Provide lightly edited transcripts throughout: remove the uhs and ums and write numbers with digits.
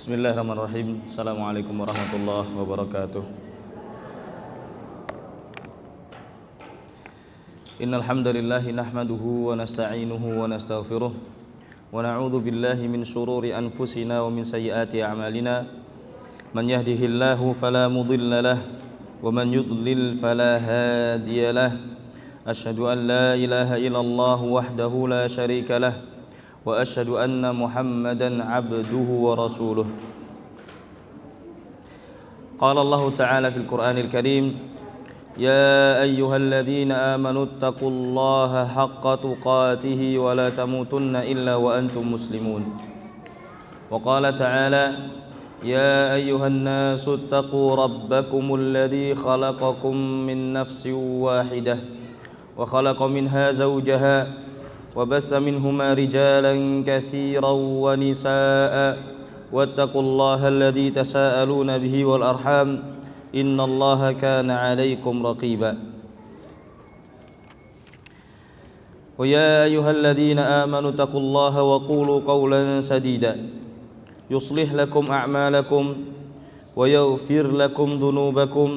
Bismillahirrahmanirrahim. Assalamualaikum warahmatullahi wabarakatuh. Innal hamdalillah nahmaduhu wa nasta'inuhu wa nastaghfiruh wa na'udzu billahi min shururi anfusina wa min sayyiati a'malina. Man yahdihillahu fala mudilla lahu wa man yudlil fala hadiya lahu. Asyhadu an la ilaha illallah wahdahu la syarika lahu wa asyhadu anna Muhammadan abduhu wa rasuluh. Qala Allah Ta'ala fil Qur'anil Karim, ya ayyuhalladzina amanu taqullaha haqqa tuqatih wa la tamutunna illa wa antum muslimun. Wa qala ta'ala, ya ayyuhan nasu taqu rabbakumul ladzi khalaqakum min nafsin wahidah wa khalaqa minha zawjaha وبث منهما رجالا كثيرا ونساء واتقوا الله الذي تساءلون به والأرحام إن الله كان عليكم رقيبا ويا أيها الذين آمنوا اتقوا الله وقولوا قولا سديدا يصلح لكم أعمالكم ويغفر لكم ذنوبكم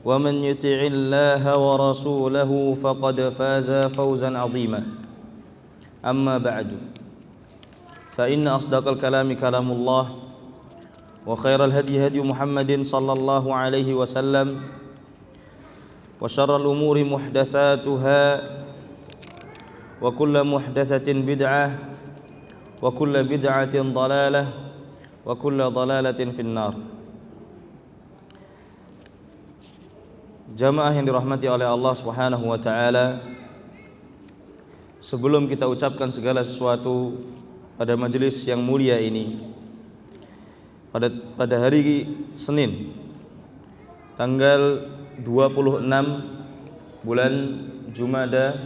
ومن يطع الله ورسوله فقد فاز فوزا عظيما. Amma ba'du, fa inna asdaqal kalami kalamullah wa khairal hadi hadi Muhammadin sallallahu alaihi wasallam wa syarral umuri muhdatsatuha wa kullu muhdatsatin bid'ah wa kullu bid'atin dhalalah wa kullu dhalalatin finnar. Jamaah yang dirahmati oleh Allah Subhanahu wa taala, sebelum kita ucapkan segala sesuatu pada majelis yang mulia ini, pada hari Senin tanggal 26 bulan Jumada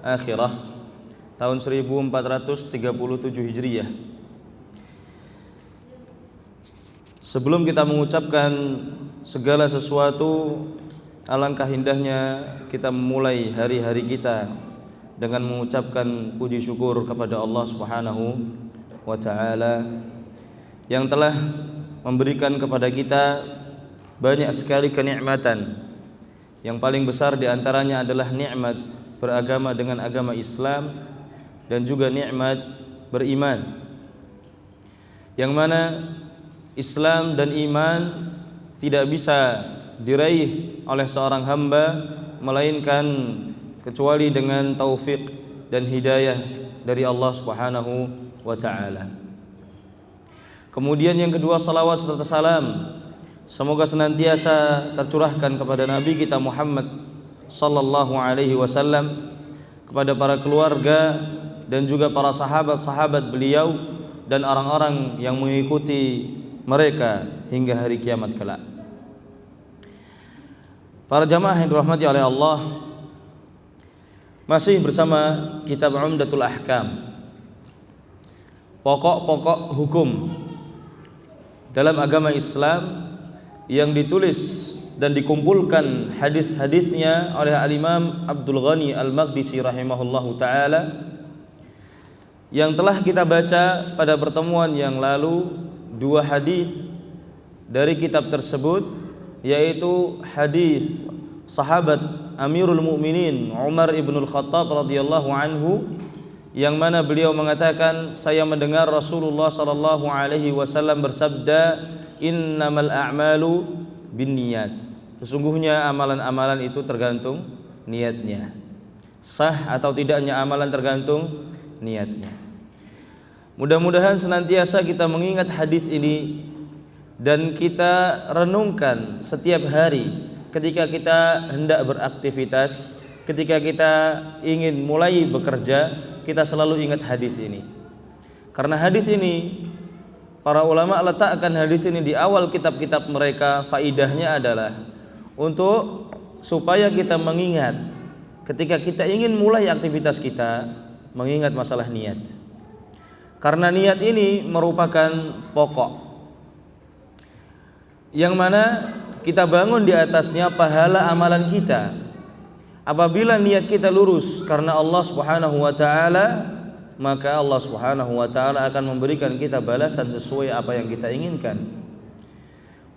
Akhirah tahun 1437 Hijriah, sebelum kita mengucapkan segala sesuatu, alangkah indahnya kita memulai hari-hari kita dengan mengucapkan puji syukur kepada Allah Subhanahu wa taala yang telah memberikan kepada kita banyak sekali kenikmatan. Yang paling besar di antaranya adalah nikmat beragama dengan agama Islam dan juga nikmat beriman, yang mana Islam dan iman tidak bisa diraih oleh seorang hamba melainkan kecuali dengan taufik dan hidayah dari Allah Subhanahu wa taala. Kemudian yang kedua, salawat serta salam semoga senantiasa tercurahkan kepada Nabi kita Muhammad sallallahu alaihi wasallam, kepada para keluarga dan juga para sahabat-sahabat beliau dan orang-orang yang mengikuti mereka hingga hari kiamat kelak. Para jamaah yang dirahmati oleh Allah, masih bersama kitab Umdatul Ahkam, pokok-pokok hukum dalam agama Islam, yang ditulis dan dikumpulkan hadis-hadisnya oleh Al-Imam Abdul Ghani Al-Maqdisi rahimahullahu taala, yang telah kita baca pada pertemuan yang lalu dua hadis dari kitab tersebut, yaitu hadis sahabat Amirul Mukminin Umar ibnul Khattab radhiyallahu anhu, yang mana beliau mengatakan, saya mendengar Rasulullah sallallahu alaihi wasallam bersabda, innamal a'malu binniyat, sesungguhnya amalan-amalan itu tergantung niatnya. Sah atau tidaknya amalan tergantung niatnya. Mudah-mudahan senantiasa kita mengingat hadis ini dan kita renungkan setiap hari ketika kita hendak beraktivitas, ketika kita ingin mulai bekerja, kita selalu ingat hadis ini. Karena hadis ini, para ulama letakkan hadis ini di awal kitab-kitab mereka. Faidahnya adalah untuk supaya kita mengingat ketika kita ingin mulai aktivitas kita, mengingat masalah niat. Karena niat ini merupakan pokok yang mana kita bangun di atasnya pahala amalan kita. Apabila niat kita lurus karena Allah Subhanahu wa taala, maka Allah Subhanahu wa taala akan memberikan kita balasan sesuai apa yang kita inginkan.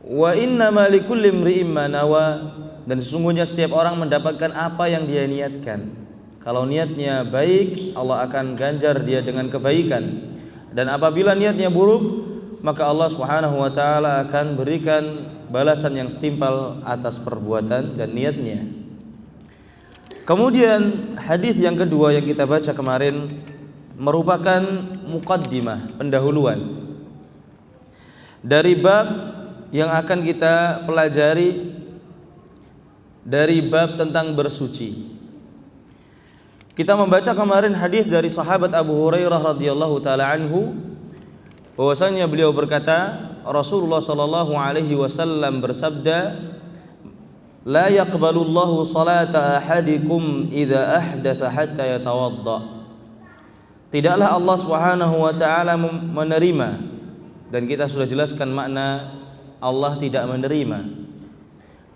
Wa innama likulli imri'in ma nawa, dan sesungguhnya setiap orang mendapatkan apa yang dia niatkan. Kalau niatnya baik, Allah akan ganjar dia dengan kebaikan. Dan apabila niatnya buruk, maka Allah Subhanahu wa taala akan berikan balasan yang setimpal atas perbuatan dan niatnya. Kemudian hadis yang kedua yang kita baca kemarin merupakan muqaddimah, pendahuluan dari bab yang akan kita pelajari, dari bab tentang bersuci. Kita membaca kemarin hadis dari sahabat Abu Hurairah radhiyallahu taala anhu, bahwasanya beliau berkata, Rasulullah sallallahu alaihi wasallam bersabda, la yaqbalullahu salata ahadikum idza ahdatsa hatta yatawadda. Tidaklah Allah Subhanahu wa taala menerima, dan kita sudah jelaskan makna Allah tidak menerima.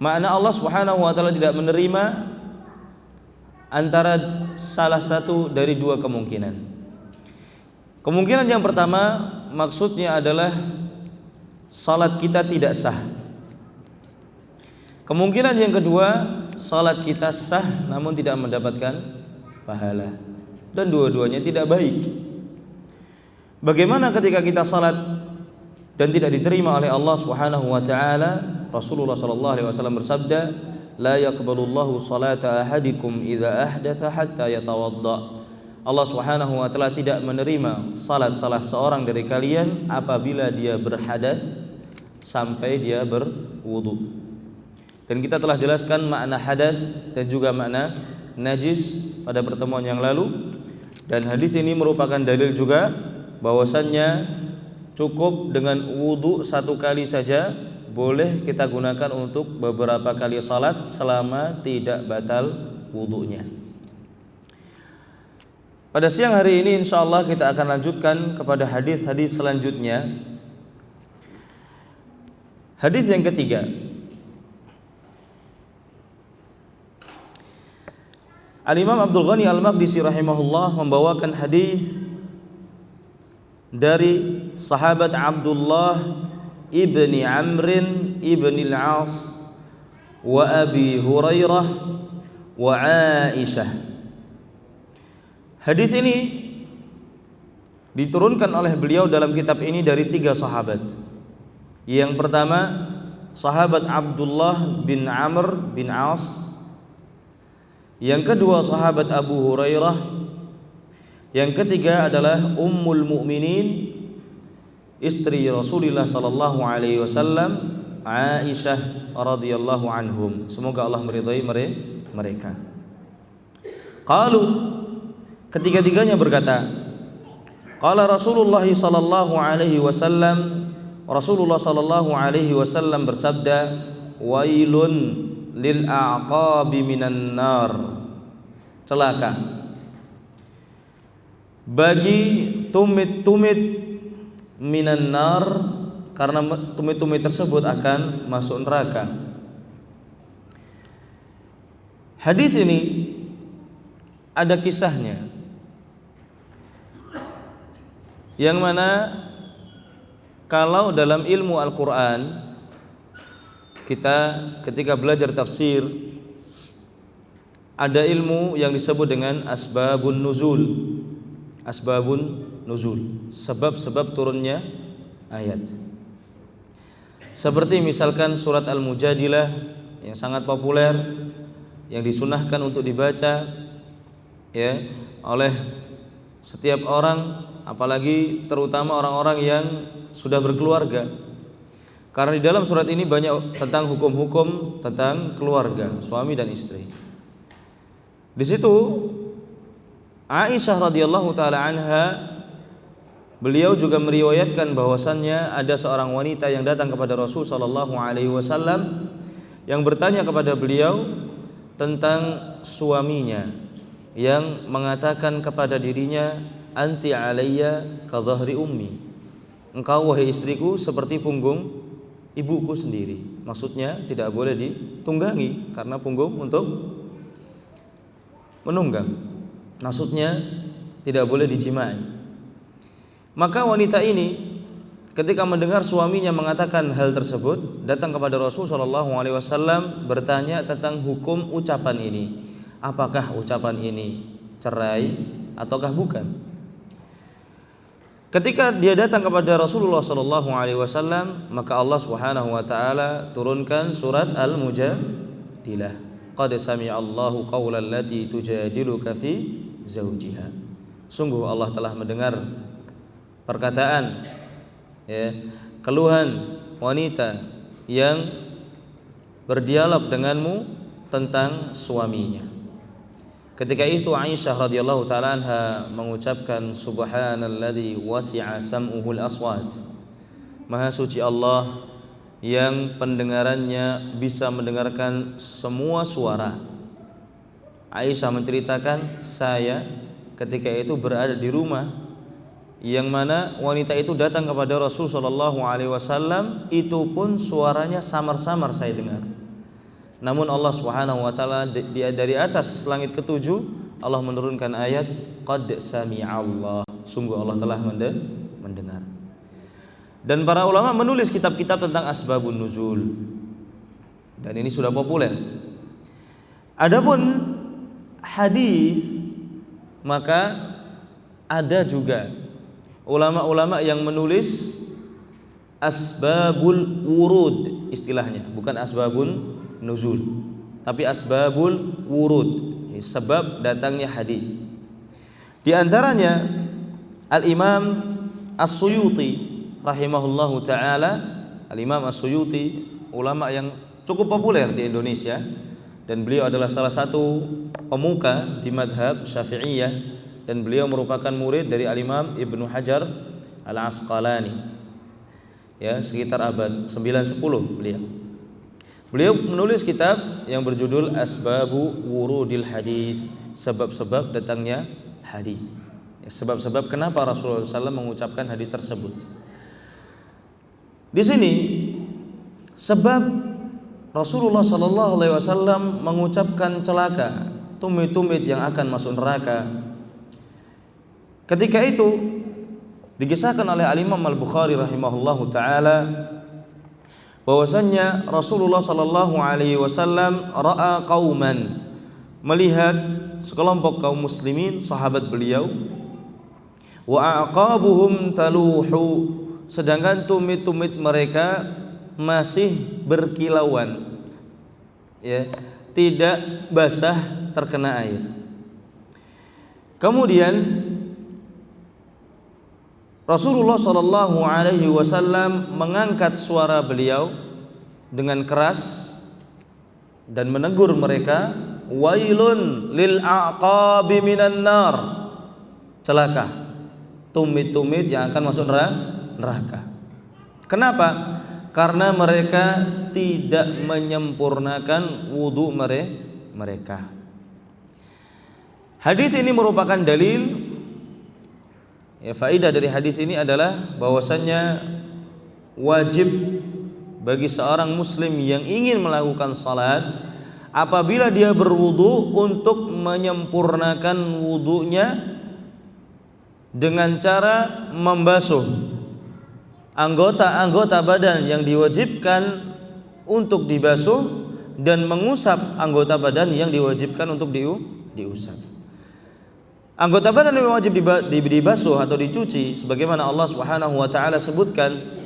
Makna Allah Subhanahu wa taala tidak menerima antara salah satu dari dua kemungkinan. Kemungkinan yang pertama maksudnya adalah salat kita tidak sah. Kemungkinan yang kedua, salat kita sah namun tidak mendapatkan pahala, dan dua-duanya tidak baik. Bagaimana ketika kita salat dan tidak diterima oleh Allah Subhanahu wa taala? Rasulullah sallallahu alaihi wasallam bersabda, la yaqbalullahu salata ahadikum idza ahdatsa hatta yatawadda. Allah Subhanahu wa taala tidak menerima salat salah seorang dari kalian apabila dia berhadas sampai dia berwudu. Dan kita telah jelaskan makna hadas dan juga makna najis pada pertemuan yang lalu. Dan hadis ini merupakan dalil juga bahwasannya cukup dengan wudu satu kali saja boleh kita gunakan untuk beberapa kali salat selama tidak batal wudunya. Pada siang hari ini insyaallah kita akan lanjutkan kepada hadis-hadis selanjutnya. Hadis yang ketiga, Al-Imam Abdul Ghani Al-Maqdisi rahimahullah membawakan hadis dari sahabat Abdullah ibni Amrin ibni Al-As wa Abi Hurairah wa Aisyah. Hadis ini diturunkan oleh beliau dalam kitab ini dari tiga sahabat. Yang pertama sahabat Abdullah bin Amr bin As, yang kedua sahabat Abu Hurairah, yang ketiga adalah Ummul Mukminin istri Rasulullah sallallahu alaihi wasallam, Aisyah radhiyallahu anhum. Semoga Allah meridai mereka. Qalu, ketiga-tiganya berkata, qala Rasulullah sallallahu alaihi wasallam, Rasulullah sallallahu alaihi wasallam bersabda, wailun lil a'qabi minan nar, celaka bagi tumit-tumit minan nar, karena tumit-tumit tersebut akan masuk neraka. Hadis ini ada kisahnya, yang mana kalau dalam ilmu Al-Quran kita ketika belajar tafsir ada ilmu yang disebut dengan asbabun nuzul. Asbabun nuzul, sebab-sebab turunnya ayat. Seperti misalkan surat Al-Mujadilah yang sangat populer, yang disunahkan untuk dibaca ya oleh setiap orang, apalagi terutama orang-orang yang sudah berkeluarga. Karena di dalam surat ini banyak tentang hukum-hukum tentang keluarga, suami dan istri. Di situ Aisyah radhiyallahu taala anha, beliau juga meriwayatkan bahwasannya ada seorang wanita yang datang kepada Rasul sallallahu alaihi wasallam yang bertanya kepada beliau tentang suaminya yang mengatakan kepada dirinya, anti alayya ka dhahri ummi, engkau wahai istriku seperti punggung ibuku sendiri. Maksudnya tidak boleh ditunggangi karena punggung untuk menunggang. Maksudnya tidak boleh dijimai. Maka wanita ini ketika mendengar suaminya mengatakan hal tersebut, datang kepada Rasul sallallahu alaihi wasallam bertanya tentang hukum ucapan ini. Apakah ucapan ini cerai ataukah bukan? Ketika dia datang kepada Rasulullah sallallahu alaihi wasallam, maka Allah Subhanahu wa taala turunkan surat Al-Mujadilah. Qad sami'a Allahu qaulal lati tujadiluka fi zawjiha. Sungguh Allah telah mendengar perkataan, ya, keluhan wanita yang berdialog denganmu tentang suaminya. Ketika itu Aisyah radhiyallahu taala anha mengucapkan subhanalladzi wasi'a sam'uhul aswat. Maha suci Allah yang pendengarannya bisa mendengarkan semua suara. Aisyah menceritakan, saya ketika itu berada di rumah yang mana wanita itu datang kepada Rasul sallallahu alaihi wasallam, itu pun suaranya samar-samar saya dengar. Namun Allah Subhanahu wa taala dari atas langit ketujuh Allah menurunkan ayat qad sami'a Allah. Sungguh Allah telah mendengar. Dan para ulama menulis kitab-kitab tentang asbabun nuzul. Dan ini sudah populer. Adapun hadis, maka ada juga ulama-ulama yang menulis asbabul wurud istilahnya, bukan asbabun nuzul, tapi asbabul wurud, sebab datangnya hadis. Di antaranya Al-Imam As-Suyuti rahimahullahu taala. Al-Imam As-Suyuti ulama yang cukup populer di Indonesia, dan beliau adalah salah satu pemuka di madhab Syafi'iyah, dan beliau merupakan murid dari Al-Imam Ibnu Hajar Al-Asqalani, ya, sekitar abad 9-10 Beliau menulis kitab yang berjudul Asbabu Wurudil Hadis, sebab-sebab datangnya hadis, ya, sebab-sebab kenapa Rasulullah SAW mengucapkan hadis tersebut. Di sini sebab Rasulullah SAW mengucapkan celaka, tumit-tumit yang akan masuk neraka. Ketika itu dikisahkan oleh Al-Imam Al-Bukhari rahimahullahu taala bahwasannya Rasulullah sallallahu alaihi wasallam ra'a qauman, melihat sekelompok kaum muslimin sahabat beliau, wa aqabuhum taluhu, sedangkan tumit-tumit mereka masih berkilauan, ya, tidak basah terkena air. Kemudian Rasulullah sallallahu alaihi wasallam mengangkat suara beliau dengan keras dan menegur mereka, wailun lil aqabi minan nar, celaka tumit-tumit yang akan masuk neraka. Kenapa? Karena mereka tidak menyempurnakan wudu mereka. Hadis ini merupakan dalil, ya, faidah dari hadis ini adalah bahwasannya wajib bagi seorang muslim yang ingin melakukan salat, apabila dia berwudu, untuk menyempurnakan wudunya dengan cara membasuh anggota-anggota badan yang diwajibkan untuk dibasuh dan mengusap anggota badan yang diwajibkan untuk diusap. Anggota badan yang wajib dibasuh atau dicuci sebagaimana Allah Subhanahu wa taala sebutkan,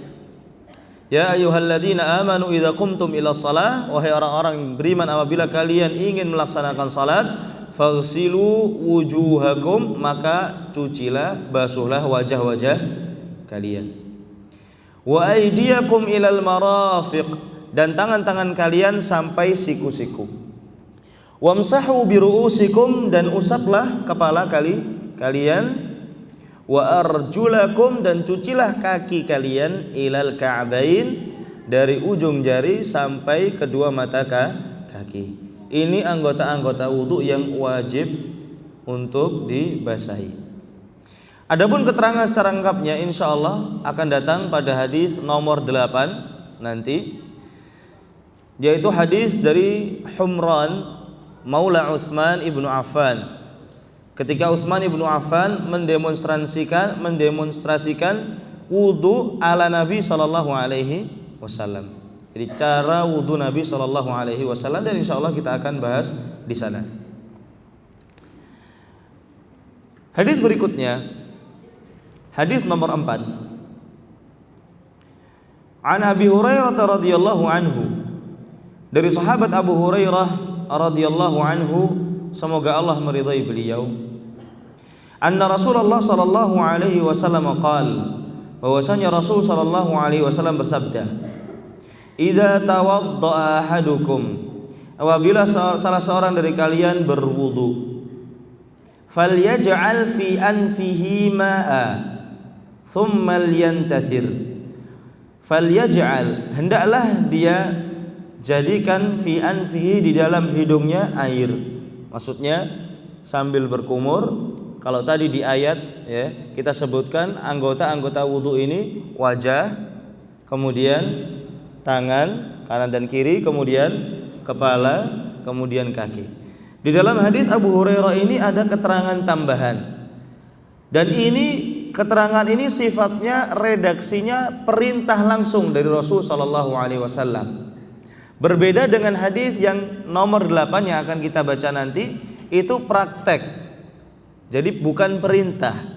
ya ayyuhalladzina amanu idza qumtum ila shalah, wahai orang-orang yang beriman, apabila kalian ingin melaksanakan salat, faghsilu wujuhakum, maka cucilah, basuhlah wajah-wajah kalian. Wa aydiyakum ilal marafiq, dan tangan-tangan kalian sampai siku-siku. Wamsahu biru'usikum, dan usaplah kepala kalian. Wa arjulakum, dan cucilah kaki kalian, ilal ka'bain, dari ujung jari sampai kedua mata kaki. Ini anggota-anggota wudu yang wajib untuk dibasahi. Adapun keterangan secara lengkapnya insyaallah akan datang pada hadis nomor 8 nanti, yaitu hadis dari Humran Maula Utsman ibnu Affan ketika Utsman bin Affan mendemonstrasikan wudu ala Nabi sallallahu alaihi wasallam. Jadi cara wudu Nabi sallallahu alaihi wasallam, dan insyaallah kita akan bahas di sana. Hadis berikutnya, hadis nomor 4. An Abi Hurairah radhiyallahu anhu, dari sahabat Abu Hurairah radhiyallahu anhu, semoga Allah meridai beliau, anna Rasulullah sallallahu alaihi wasallam qala, bahwasanya Rasul sallallahu alaihi wasallam bersabda, idza tawaddaa ahadukum, apabila salah seorang dari kalian berwudu, falyaj'al fi anfihi ma'a thumma liyantathir. Falyaj'al, hendaklah dia jadikan fi anfihi, di dalam hidungnya air. Maksudnya sambil berkumur. Kalau tadi di ayat ya, kita sebutkan anggota-anggota wudu ini wajah, kemudian tangan kanan dan kiri, kemudian kepala, kemudian kaki. Di dalam hadis Abu Hurairah ini ada keterangan tambahan. Dan keterangan ini sifatnya, redaksinya perintah langsung dari Rasul sallallahu alaihi wasallam. Berbeda dengan hadis yang nomor 8 yang akan kita baca nanti, itu praktek. Jadi bukan perintah.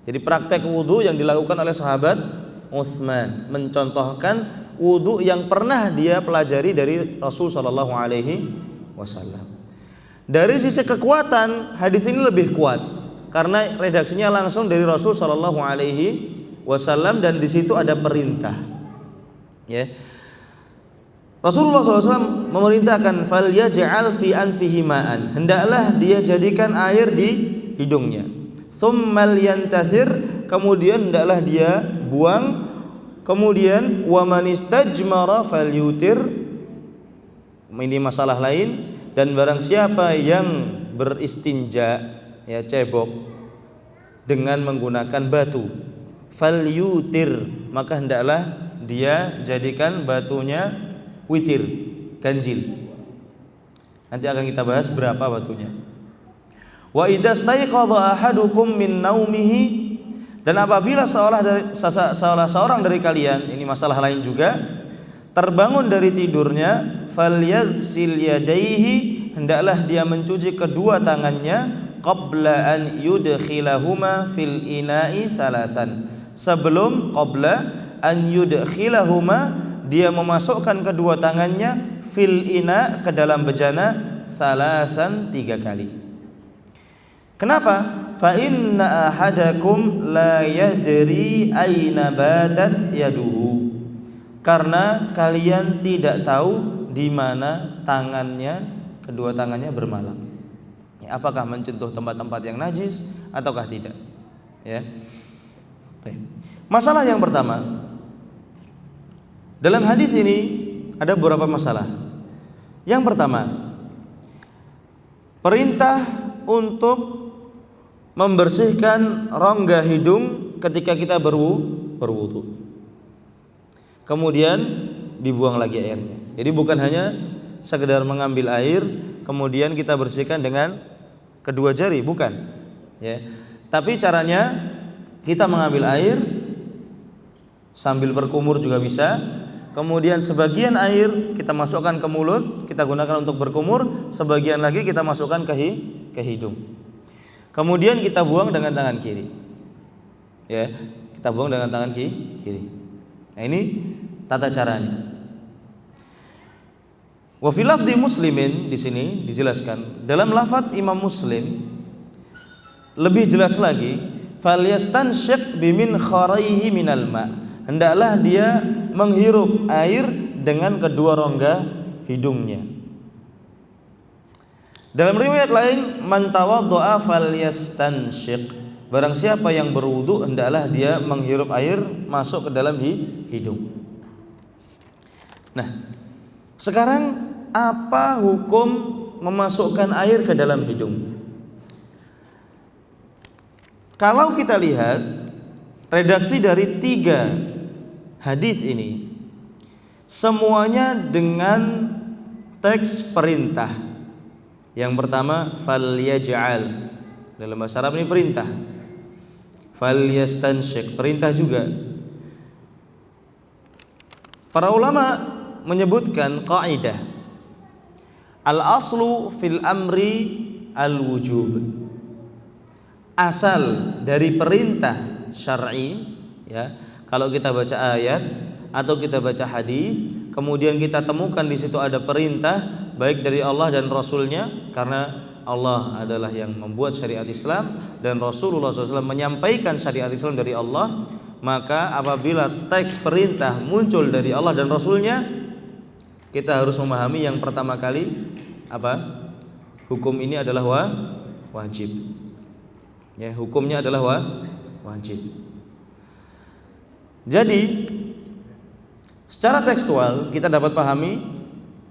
Jadi praktek wudu yang dilakukan oleh sahabat Utsman, mencontohkan wudu yang pernah dia pelajari dari Rasul sallallahu alaihi wasallam. Dari sisi kekuatan, hadis ini lebih kuat karena redaksinya langsung dari Rasul sallallahu alaihi wasallam, dan di situ ada perintah. Ya. Rasulullah SAW memerintahkan falyaj'al fi anfihi ma'an, hendaklah dia jadikan air di hidungnya. Tsummal yantasir, kemudian hendaklah dia buang. Kemudian wa man istajmara falyutir, ini masalah lain. Dan barang siapa yang beristinja, ya cebok, dengan menggunakan batu, falyutir, maka hendaklah dia jadikan batunya witir, ganjil. Nanti akan kita bahas berapa batunya. Wa idza staiqadha ahadukum min naumihi, dan apabila salah seorang dari kalian, ini masalah lain juga, terbangun dari tidurnya, falyaghsil yadayhi, hendaklah dia mencuci kedua tangannya, qabla an yudkhilahuma fil ina'i thalathan, sebelum qabla an yudkhilahuma, dia memasukkan kedua tangannya, fil ina, ke dalam bejana, thalathan, 3 kali. Kenapa? Fa inna ahadakum la yadri aina batat yaduhu, karena kalian tidak tahu di mana kedua tangannya bermalam. Ya, apakah menyentuh tempat-tempat yang najis ataukah tidak? Ya. Masalah yang pertama, dalam hadis ini ada beberapa masalah. Yang pertama, perintah untuk membersihkan rongga hidung ketika kita berwudu. Kemudian dibuang lagi airnya. Jadi bukan hanya sekedar mengambil air kemudian kita bersihkan dengan kedua jari, bukan. Ya. Tapi caranya kita mengambil air sambil berkumur juga bisa. Kemudian sebagian air kita masukkan ke mulut, kita gunakan untuk berkumur, sebagian lagi kita masukkan ke hidung. Kemudian kita buang dengan tangan kiri. Ya, kita buang dengan tangan kiri. Nah, ini tata caranya. Wa fil lafzi Muslimin, di sini dijelaskan dalam lafaz Imam Muslim lebih jelas lagi, falyastansyiq bimin kharaihi minal ma, hendaklah dia menghirup air dengan kedua rongga hidungnya. Dalam riwayat lain, man tawaddaa falyastansyiq, barang siapa yang berwudu hendaklah dia menghirup air masuk ke dalam hidung. Nah, sekarang apa hukum memasukkan air ke dalam hidung? Kalau kita lihat redaksi dari 3 hadis ini, semuanya dengan teks perintah. Yang pertama, falyaj'al, Dalam bahasa Arab ini perintah. Falyastansyiq, perintah juga. Para ulama menyebutkan kaidah al-aslu fil amri al-wujub. Asal dari perintah syar'i, ya, kalau kita baca ayat atau kita baca hadis, kemudian kita temukan di situ ada perintah baik dari Allah dan Rasulnya, karena Allah adalah yang membuat syariat Islam dan Rasulullah SAW menyampaikan syariat Islam dari Allah, maka apabila teks perintah muncul dari Allah dan Rasulnya, kita harus memahami yang pertama kali apa? Hukum ini adalah wajib. Ya, hukumnya adalah wajib. Jadi secara tekstual kita dapat pahami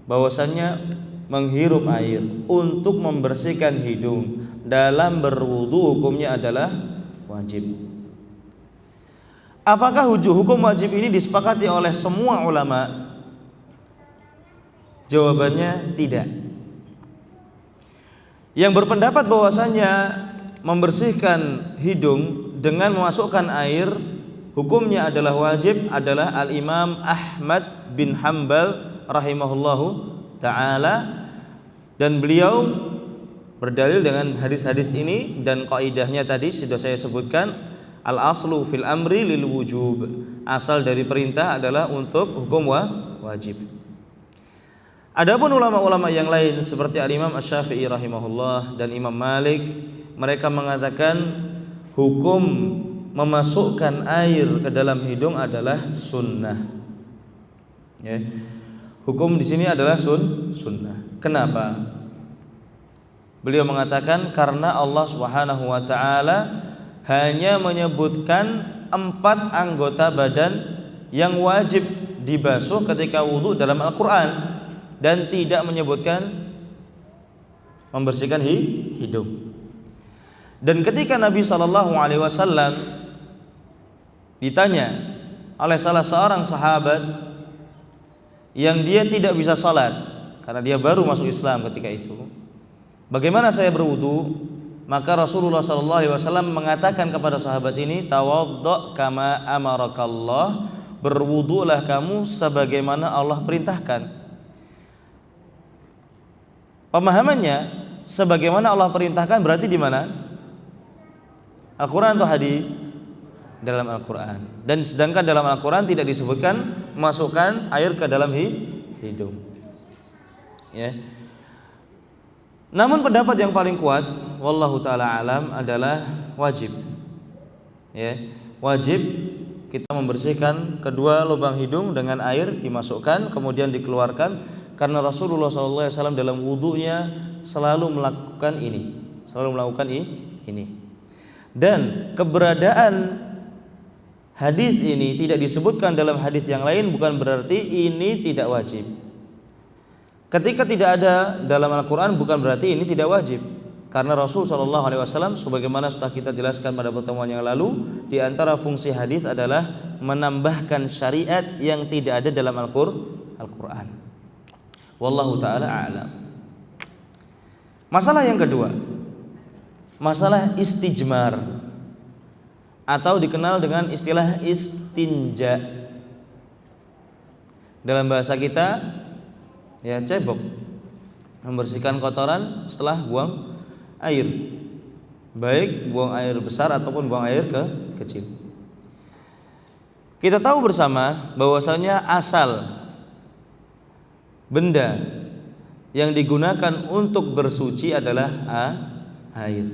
bahwasannya menghirup air untuk membersihkan hidung dalam berwudu hukumnya adalah wajib. Apakah hukum wajib ini disepakati oleh semua ulama? Jawabannya tidak. Yang berpendapat bahwasannya membersihkan hidung dengan memasukkan air hukumnya adalah wajib adalah Al-Imam Ahmad bin Hanbal rahimahullahu ta'ala, dan beliau berdalil dengan hadis-hadis ini dan kaidahnya tadi sudah saya sebutkan, al-aslu fil amri lil wujub, asal dari perintah adalah untuk hukum wajib. Adapun ulama-ulama yang lain seperti Al-Imam Asy-Syafi'i rahimahullah dan Imam Malik, mereka mengatakan hukum memasukkan air ke dalam hidung adalah sunnah. Ya. Hukum di sini adalah sunnah. Kenapa? Beliau mengatakan karena Allah Subhanahu wa taala hanya menyebutkan 4 anggota badan yang wajib dibasuh ketika wudu dalam Al-Qur'an dan tidak menyebutkan membersihkan hidung. Dan ketika Nabi SAW ditanya oleh salah seorang sahabat yang dia tidak bisa salat karena dia baru masuk Islam ketika itu, bagaimana saya berwudu? Maka Rasulullah SAW mengatakan kepada sahabat ini, tawaddo kama amarakallah, berwudulah kamu sebagaimana Allah perintahkan. Pemahamannya sebagaimana Allah perintahkan berarti di mana? Al-Quran atau hadis? Dalam Al-Quran. Dan sedangkan dalam Al-Quran tidak disebutkan masukkan air ke dalam hidung. Ya. Namun pendapat yang paling kuat, wallahu taala alam, adalah wajib. Ya, wajib kita membersihkan kedua lubang hidung dengan air dimasukkan kemudian dikeluarkan, karena Rasulullah SAW dalam wudunya selalu melakukan ini. Dan keberadaan hadis ini tidak disebutkan dalam hadis yang lain bukan berarti ini tidak wajib. Ketika tidak ada dalam Al-Quran bukan berarti ini tidak wajib, karena Rasul SAW sebagaimana sudah kita jelaskan pada pertemuan yang lalu, di antara fungsi hadis adalah menambahkan syariat yang tidak ada dalam Al-Quran. Wallahu ta'ala a'lam. Masalah yang kedua, masalah istijmar atau dikenal dengan istilah istinja. Dalam bahasa kita ya cebok, membersihkan kotoran setelah buang air, baik buang air besar ataupun buang air kecil. Kita tahu bersama bahwasanya asal benda yang digunakan untuk bersuci adalah air.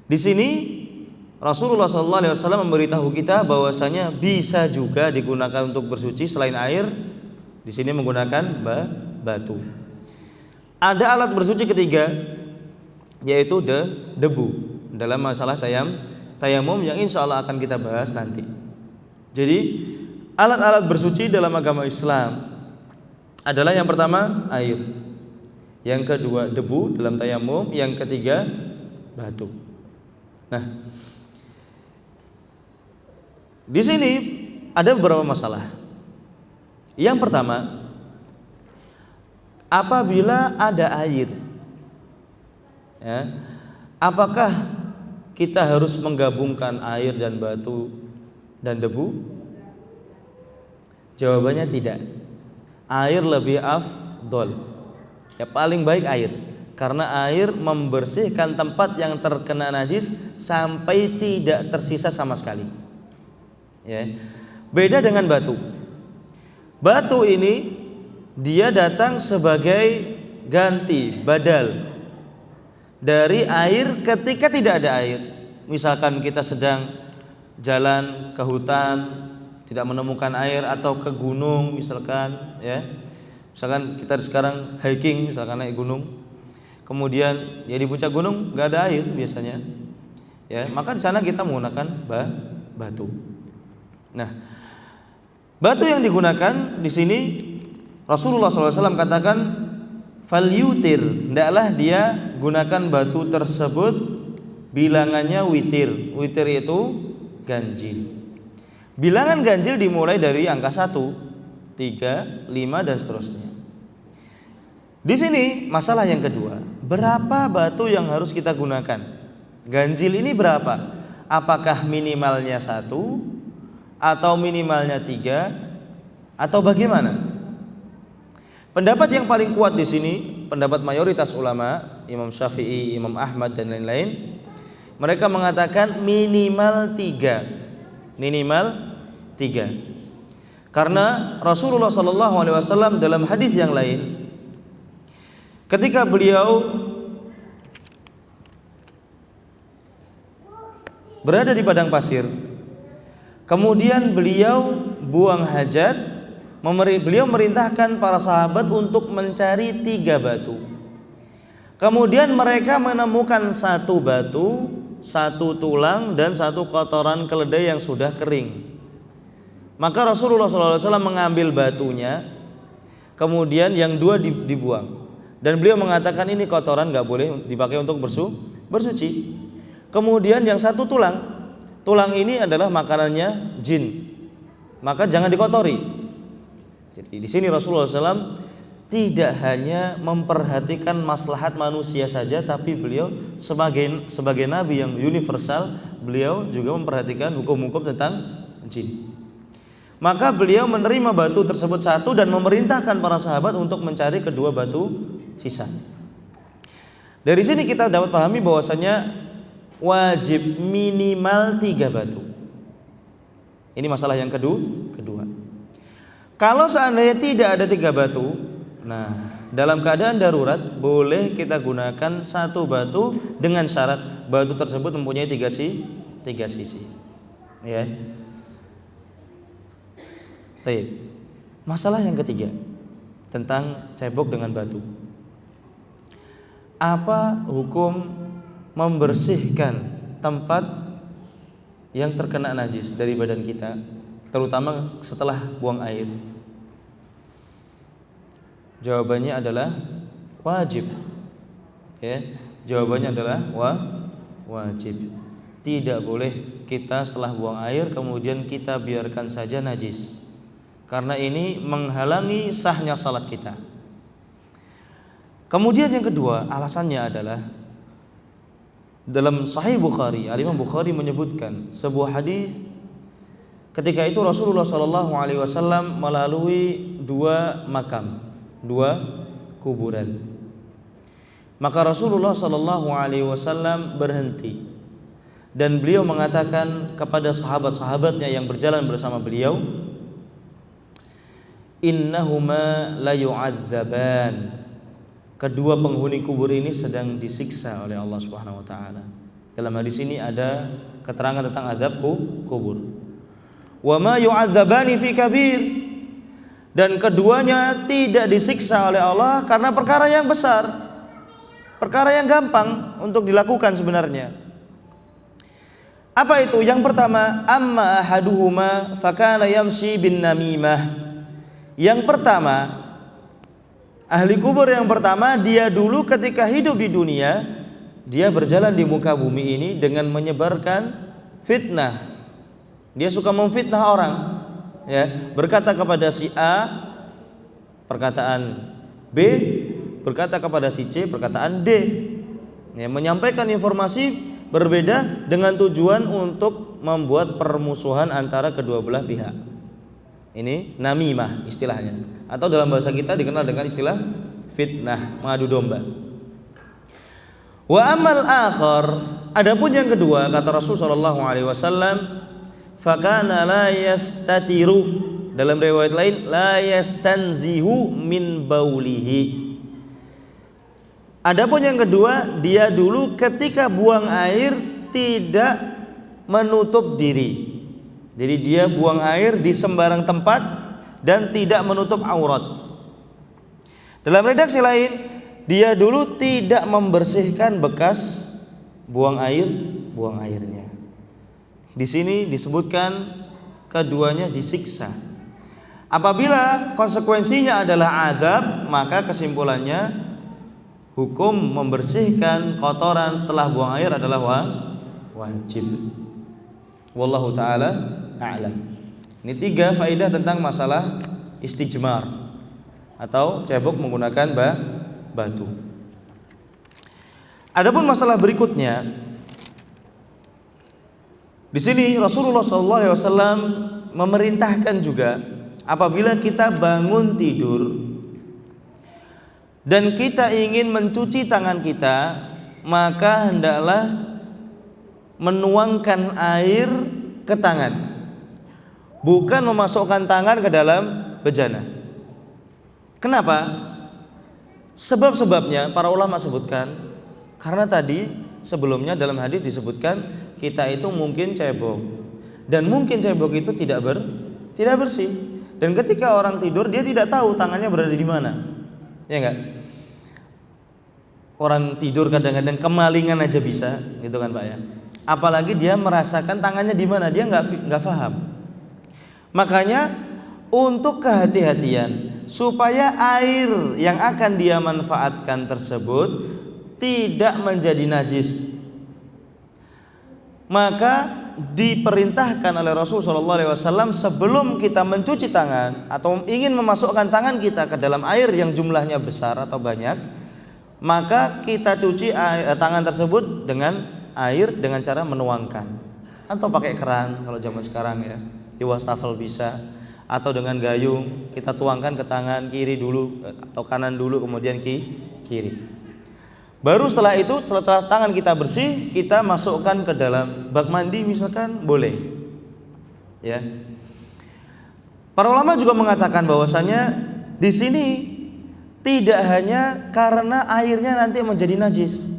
Di sini Rasulullah SAW memberitahu kita bahwasanya bisa juga digunakan untuk bersuci selain air. Di sini menggunakan batu. Ada alat bersuci ketiga, yaitu debu dalam masalah tayamum yang insya Allah akan kita bahas nanti. Jadi alat-alat bersuci dalam agama Islam adalah yang pertama air, yang kedua debu dalam tayamum, yang ketiga batu. Nah, di sini ada beberapa masalah. Yang pertama, apabila ada air, ya, apakah kita harus menggabungkan air dan batu dan debu? Jawabannya tidak. Air lebih afdol. Ya paling baik air. Karena air membersihkan tempat yang terkena najis sampai tidak tersisa sama sekali. Ya. Beda dengan batu. Batu ini dia datang sebagai ganti, badal dari air ketika tidak ada air. Misalkan kita sedang jalan ke hutan, tidak menemukan air, atau ke gunung misalkan, ya. Misalkan kita sekarang hiking, misalkan naik gunung, kemudian ya di puncak gunung nggak ada air biasanya, ya. Maka di sana kita menggunakan batu. Nah, batu yang digunakan di sini Rasulullah SAW katakan falyutir, hendaklah dia gunakan batu tersebut bilangannya witir. Witir itu ganjil. Bilangan ganjil dimulai dari angka 1, 3, 5 dan seterusnya. Di sini masalah yang kedua, berapa batu yang harus kita gunakan? Ganjil ini berapa? Apakah minimalnya 1 atau minimalnya 3 atau bagaimana? Pendapat yang paling kuat di sini, pendapat mayoritas ulama, Imam Syafi'i, Imam Ahmad dan lain-lain, mereka mengatakan minimal 3. Minimal 3. Karena Rasulullah SAW dalam hadis yang lain, ketika beliau berada di padang pasir, kemudian beliau buang hajat, beliau merintahkan para sahabat untuk mencari 3 batu. Kemudian mereka menemukan 1 batu, 1 tulang dan 1 kotoran keledai yang sudah kering. Maka Rasulullah SAW mengambil batunya, kemudian yang 2 dibuang, dan beliau mengatakan ini kotoran, nggak boleh dipakai untuk bersuci. Kemudian yang 1 tulang ini adalah makanannya jin, maka jangan dikotori. Jadi di sini Rasulullah SAW tidak hanya memperhatikan maslahat manusia saja, tapi beliau sebagai nabi yang universal, beliau juga memperhatikan hukum-hukum tentang jin. Maka beliau menerima batu tersebut 1 dan memerintahkan para sahabat untuk mencari kedua batu sisa. Dari sini kita dapat pahami bahwasanya wajib minimal 3 batu. Ini masalah yang kedua. Kalau seandainya tidak ada 3 batu, nah dalam keadaan darurat boleh kita gunakan 1 batu dengan syarat batu tersebut mempunyai 3 sisi. Ya. Baik. Masalah yang ketiga tentang cebok dengan batu. Apa hukum membersihkan tempat yang terkena najis dari badan kita, terutama setelah buang air? Jawabannya adalah wajib. Ya, jawabannya adalah wajib. Tidak boleh kita setelah buang air kemudian kita biarkan saja najis, karena ini menghalangi sahnya salat kita. Kemudian yang kedua, alasannya adalah dalam Sahih Bukhari, Al-Imam Bukhari menyebutkan sebuah hadis. Ketika itu Rasulullah SAW melalui 2 makam, 2 kuburan. Maka Rasulullah SAW berhenti dan beliau mengatakan kepada sahabat-sahabatnya yang berjalan bersama beliau, innahuma la yu'adzaban. Kedua penghuni kubur ini sedang disiksa oleh Allah Subhanahu wa taala. Dalam hadis ini ada keterangan tentang azab kubur. Wa ma yu'adzabani fi kabir. Dan keduanya tidak disiksa oleh Allah karena perkara yang besar, perkara yang gampang untuk dilakukan sebenarnya. Apa itu? Yang pertama, amma ahaduhuma fakana yamshi bin namimah. Yang pertama, ahli kubur yang pertama, dia dulu ketika hidup di dunia, dia berjalan di muka bumi ini dengan menyebarkan fitnah. Dia suka memfitnah orang, ya, berkata kepada si A perkataan B, berkata kepada si C perkataan D, ya, menyampaikan informasi berbeda dengan tujuan untuk membuat permusuhan antara kedua belah pihak. Ini namimah istilahnya, atau dalam bahasa kita dikenal dengan istilah fitnah, mengadu domba. Wa amal akhar, adapun yang kedua, kata Rasul sallallahu alaihi wasallam, fakana la yastatiru, dalam riwayat lain la yastanzihu min baulihi. Adapun yang kedua, dia dulu ketika buang air tidak menutup diri. Jadi dia buang air di sembarang tempat dan tidak menutup aurat. Dalam redaksi lain, dia dulu tidak membersihkan bekas buang airnya. Di sini disebutkan keduanya disiksa. Apabila konsekuensinya adalah azab, maka kesimpulannya hukum membersihkan kotoran setelah buang air adalah wajib. Wallahu ta'ala a'lam. Ini 3 faedah tentang masalah istijmar atau cebok menggunakan batu. Adapun masalah berikutnya, di sini Rasulullah SAW memerintahkan juga apabila kita bangun tidur dan kita ingin mencuci tangan kita, maka hendaklah menuangkan air ke tangan, bukan memasukkan tangan ke dalam bejana. Kenapa? Sebab-sebabnya para ulama sebutkan, karena tadi sebelumnya dalam hadis disebutkan kita itu mungkin cebok, dan mungkin cebok itu tidak bersih, dan ketika orang tidur dia tidak tahu tangannya berada di mana, ya enggak? Orang tidur kadang-kadang kemalingan aja bisa, gitu kan Pak ya. Apalagi dia merasakan tangannya di mana, dia nggak paham. Makanya untuk kehati-hatian supaya air yang akan dia manfaatkan tersebut tidak menjadi najis, maka diperintahkan oleh Rasulullah SAW sebelum kita mencuci tangan atau ingin memasukkan tangan kita ke dalam air yang jumlahnya besar atau banyak, maka kita cuci tangan tersebut dengan air dengan cara menuangkan, atau pakai keran kalau zaman sekarang ya, di wastafel bisa, atau dengan gayung kita tuangkan ke tangan kiri dulu atau kanan dulu kemudian kiri. Baru setelah itu, setelah tangan kita bersih, kita masukkan ke dalam bak mandi misalkan, boleh. Ya. Para ulama juga mengatakan bahwasanya di sini tidak hanya karena airnya nanti menjadi najis.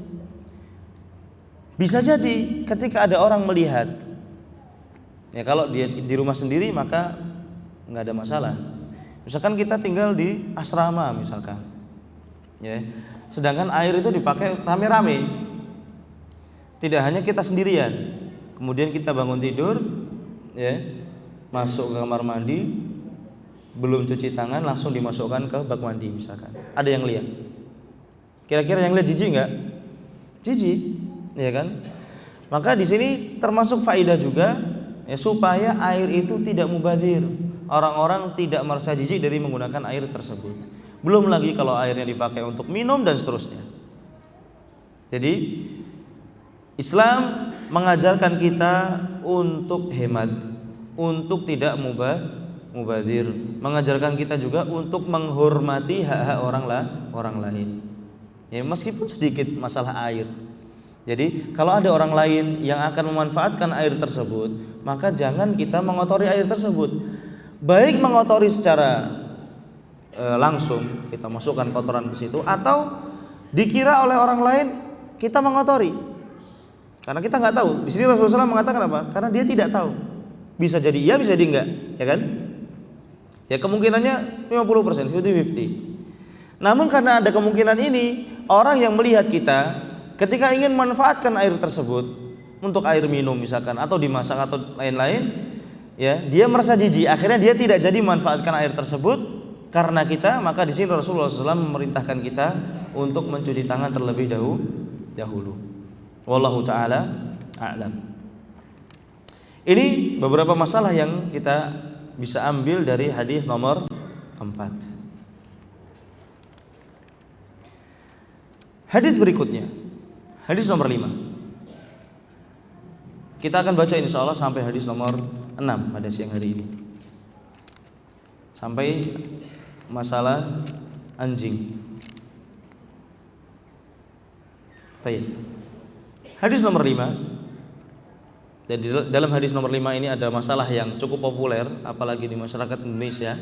Bisa jadi ketika ada orang melihat, ya kalau dia di rumah sendiri maka nggak ada masalah. Misalkan kita tinggal di asrama misalkan, ya, sedangkan air itu dipakai rame-rame, tidak hanya kita sendirian. Kemudian kita bangun tidur, ya, masuk ke kamar mandi, belum cuci tangan langsung dimasukkan ke bak mandi misalkan. Ada yang lihat. Kira-kira yang lihat jijik nggak? Jijik. Ya kan? Maka di sini termasuk faedah juga, ya, supaya air itu tidak mubadzir. Orang-orang tidak merasa jijik dari menggunakan air tersebut. Belum lagi kalau airnya dipakai untuk minum dan seterusnya. Jadi Islam mengajarkan kita untuk hemat, untuk tidak mubadzir, mengajarkan kita juga untuk menghormati hak-hak orang lain. Ya, meskipun sedikit masalah air. Jadi kalau ada orang lain yang akan memanfaatkan air tersebut, maka jangan kita mengotori air tersebut. Baik mengotori secara langsung, kita masukkan kotoran ke situ, atau dikira oleh orang lain kita mengotori. Karena kita nggak tahu. Di sini Rasulullah SAW mengatakan apa? Karena dia tidak tahu. Bisa jadi iya, bisa jadi enggak, ya kan? Ya kemungkinannya 50%, 50-50. Namun karena ada kemungkinan ini, orang yang melihat kita ketika ingin memanfaatkan air tersebut untuk air minum misalkan, atau dimasak atau lain-lain, ya, dia merasa jijik, akhirnya dia tidak jadi memanfaatkan air tersebut karena kita. Maka di sini Rasulullah SAW memerintahkan kita untuk mencuci tangan terlebih dahulu. Wallahu taala a'lam. Ini beberapa masalah yang kita bisa ambil dari hadis nomor 4. Hadis berikutnya, hadis nomor 5. Kita akan baca insya Allah sampai hadis nomor 6 pada siang hari ini, sampai masalah anjing. Baik. Hadis nomor 5. Jadi dalam hadis nomor 5 ini ada masalah yang cukup populer apalagi di masyarakat Indonesia.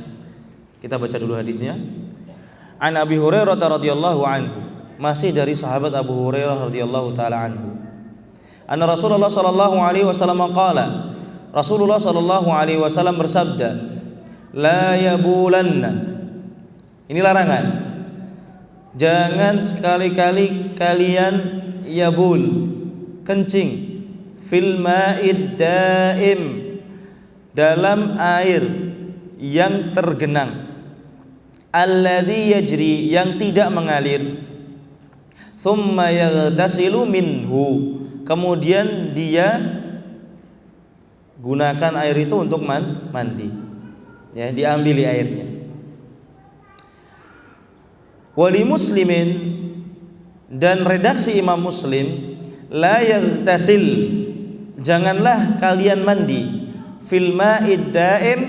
Kita baca dulu hadisnya. An Abi Hurairah radhiyallahu anhu, masih dari sahabat Abu Hurairah radhiyallahu taala anhu. Anna Rasulullah sallallahu alaihi wasallam qala, Rasulullah sallallahu alaihi wasallam bersabda, la yabulanna. Ini larangan. Jangan sekali-kali kalian yabul, kencing, fil ma'id daim, dalam air yang tergenang, alladzi yajri, yang tidak mengalir, thumma yaghtasilu minhu, kemudian dia gunakan air itu untuk mandi, ya, diambil airnya. Wali muslimin, dan redaksi Imam Muslim, la yaghtasil, janganlah kalian mandi, fil ma'id daim,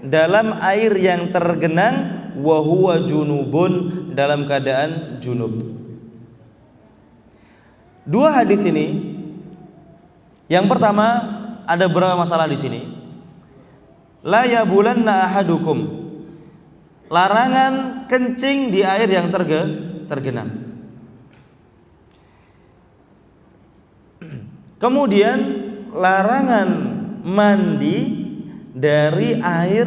dalam air yang tergenang, wa huwa junubun, dalam keadaan junub. Dua hadis ini, yang pertama ada beberapa masalah di sini. La yabulanna ahadukum, larangan kencing di air yang tergenang. Kemudian larangan mandi dari air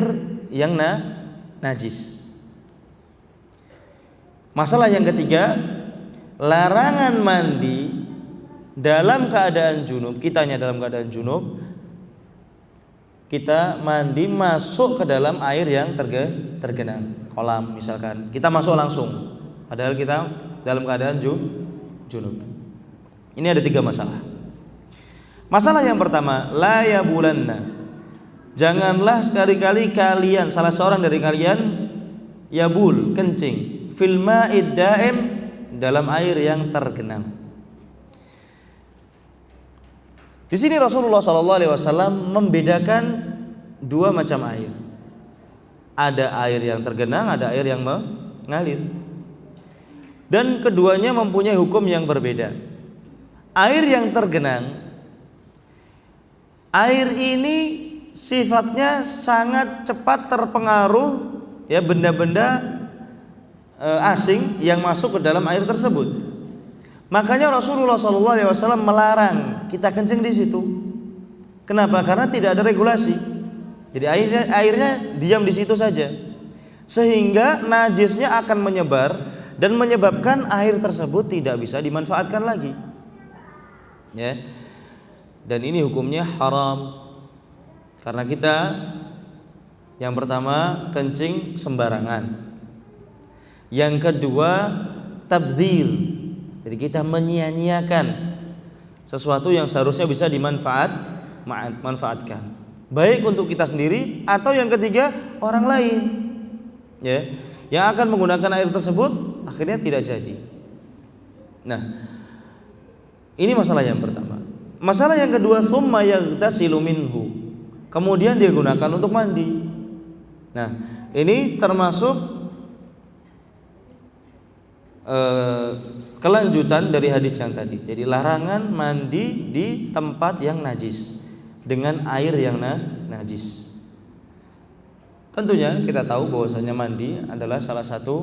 yang najis. Masalah yang ketiga, larangan mandi dalam keadaan junub. Kitanya dalam keadaan junub, kita mandi masuk ke dalam air yang tergenang, kolam misalkan, kita masuk langsung, padahal kita dalam keadaan junub. Ini ada 3 masalah. Masalah yang pertama, la yabulanna, janganlah sekali-kali kalian, salah seorang dari kalian, yabul, kencing, fil ma'id daim, dalam air yang tergenang. Di sini Rasulullah SAW membedakan 2 macam air. Ada air yang tergenang, ada air yang mengalir. Dan keduanya mempunyai hukum yang berbeda. Air yang tergenang, air ini sifatnya sangat cepat terpengaruh, ya, benda-benda asing yang masuk ke dalam air tersebut. Makanya Rasulullah SAW melarang kita kencing di situ. Kenapa? Karena tidak ada regulasi. Jadi airnya diam di situ saja, sehingga najisnya akan menyebar dan menyebabkan air tersebut tidak bisa dimanfaatkan lagi. Ya. Dan ini hukumnya haram. Karena kita yang pertama kencing sembarangan. Yang kedua tabdzir. Jadi kita menyia-nyiakan sesuatu yang seharusnya bisa dimanfaatkan, baik untuk kita sendiri atau yang ketiga orang lain, ya, yang akan menggunakan air tersebut akhirnya tidak jadi. Nah, ini masalah yang pertama. Masalah yang kedua, tsumma yaghtasilu minhu, kemudian dia gunakan untuk mandi. Nah, ini termasuk kelanjutan dari hadis yang tadi. Jadi larangan mandi di tempat yang najis dengan air yang najis. Tentunya kita tahu bahwasanya mandi adalah salah satu,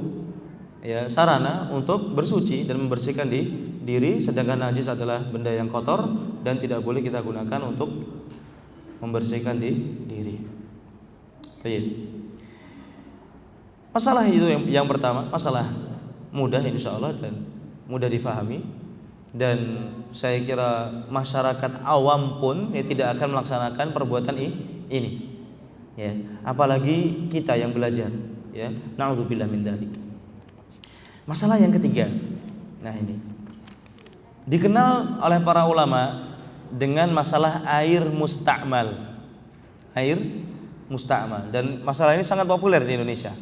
ya, sarana untuk bersuci dan membersihkan diri, sedangkan najis adalah benda yang kotor dan tidak boleh kita gunakan untuk membersihkan diri. Baik. Masalah itu yang pertama, masalah mudah insyaallah dan mudah difahami, dan saya kira masyarakat awam pun tidak akan melaksanakan perbuatan ini, ya, apalagi kita yang belajar, ya, na'udzubillah min dzalik. Masalah yang ketiga, nah ini dikenal oleh para ulama dengan masalah air musta'mal, dan masalah ini sangat populer di Indonesia,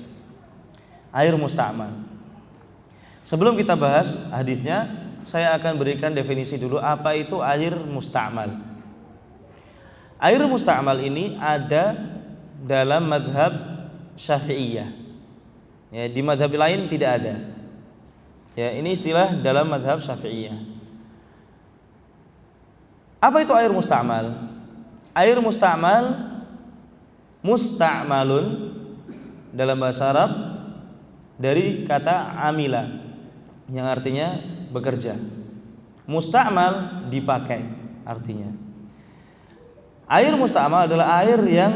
air musta'mal. Sebelum kita bahas hadisnya, saya akan berikan definisi dulu apa itu air musta'mal. Air musta'mal ini ada dalam madhab Syafi'iyah. Ya, di madhab lain tidak ada. Ya, ini istilah dalam madhab Syafi'iyah. Apa itu air musta'mal? Air musta'mal, musta'malun dalam bahasa Arab dari kata amila yang artinya bekerja. Musta'mal dipakai artinya. Air musta'mal adalah air yang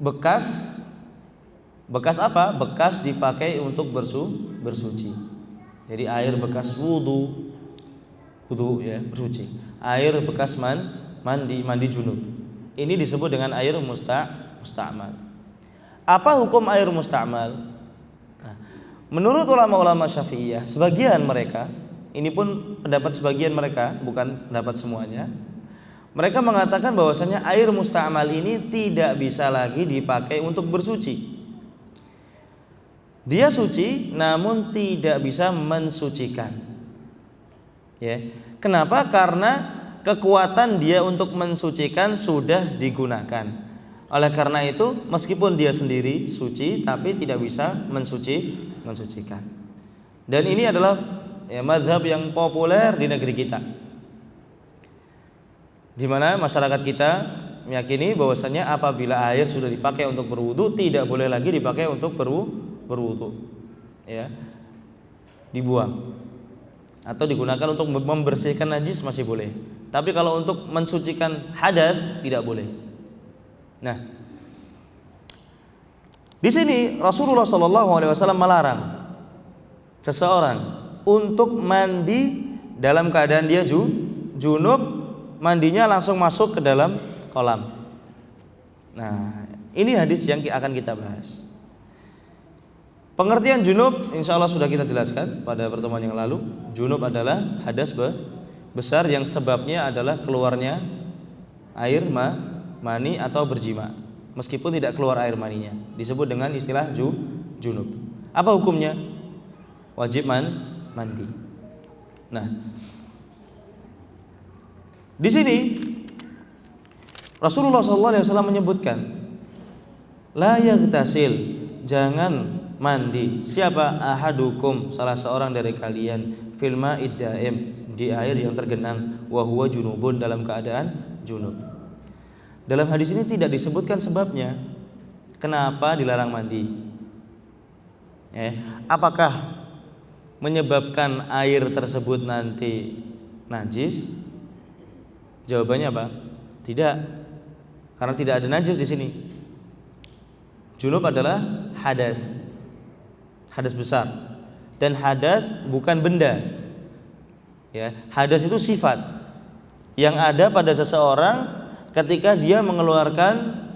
bekas apa? Bekas dipakai untuk bersuci. Jadi air bekas wudu ya, bersuci. Air bekas mandi junub. Ini disebut dengan air musta'mal. Apa hukum air musta'mal? Nah, menurut ulama-ulama Syafi'iyah, sebagian mereka, ini pun pendapat sebagian mereka, bukan pendapat semuanya. Mereka mengatakan bahwasanya air musta'mal ini tidak bisa lagi dipakai untuk bersuci. Dia suci namun tidak bisa mensucikan. Ya. Kenapa? Karena kekuatan dia untuk mensucikan sudah digunakan. Oleh karena itu, meskipun dia sendiri suci tapi tidak bisa mensucikan. Dan ini adalah mazhab yang populer di negeri kita, di mana masyarakat kita meyakini bahwasanya apabila air sudah dipakai untuk berwudu tidak boleh lagi dipakai untuk berwudu, ya, dibuang atau digunakan untuk membersihkan najis masih boleh. Tapi kalau untuk mensucikan hadas tidak boleh. Nah, di sini Rasulullah SAW melarang seseorang untuk mandi dalam keadaan dia junub. Mandinya langsung masuk ke dalam kolam. Nah, ini hadis yang akan kita bahas. Pengertian junub insya Allah sudah kita jelaskan pada pertemuan yang lalu. Junub adalah hadas besar yang sebabnya adalah keluarnya air mani atau berjima. Meskipun tidak keluar air maninya, disebut dengan istilah junub. Apa hukumnya? Wajib mandi. Nah, di sini Rasulullah SAW menyebutkan, la yaghtasil, jangan mandi. Siapa? Ahadukum, salah seorang dari kalian, fil ma'id daim, di air yang tergenang, wa huwa junubun, dalam keadaan junub. Dalam hadis ini tidak disebutkan sebabnya kenapa dilarang mandi. Apakah menyebabkan air tersebut nanti najis? Jawabannya apa? Tidak, karena tidak ada najis di sini. Junub adalah hadas besar, dan hadas bukan benda. Ya, hadas itu sifat yang ada pada seseorang ketika dia mengeluarkan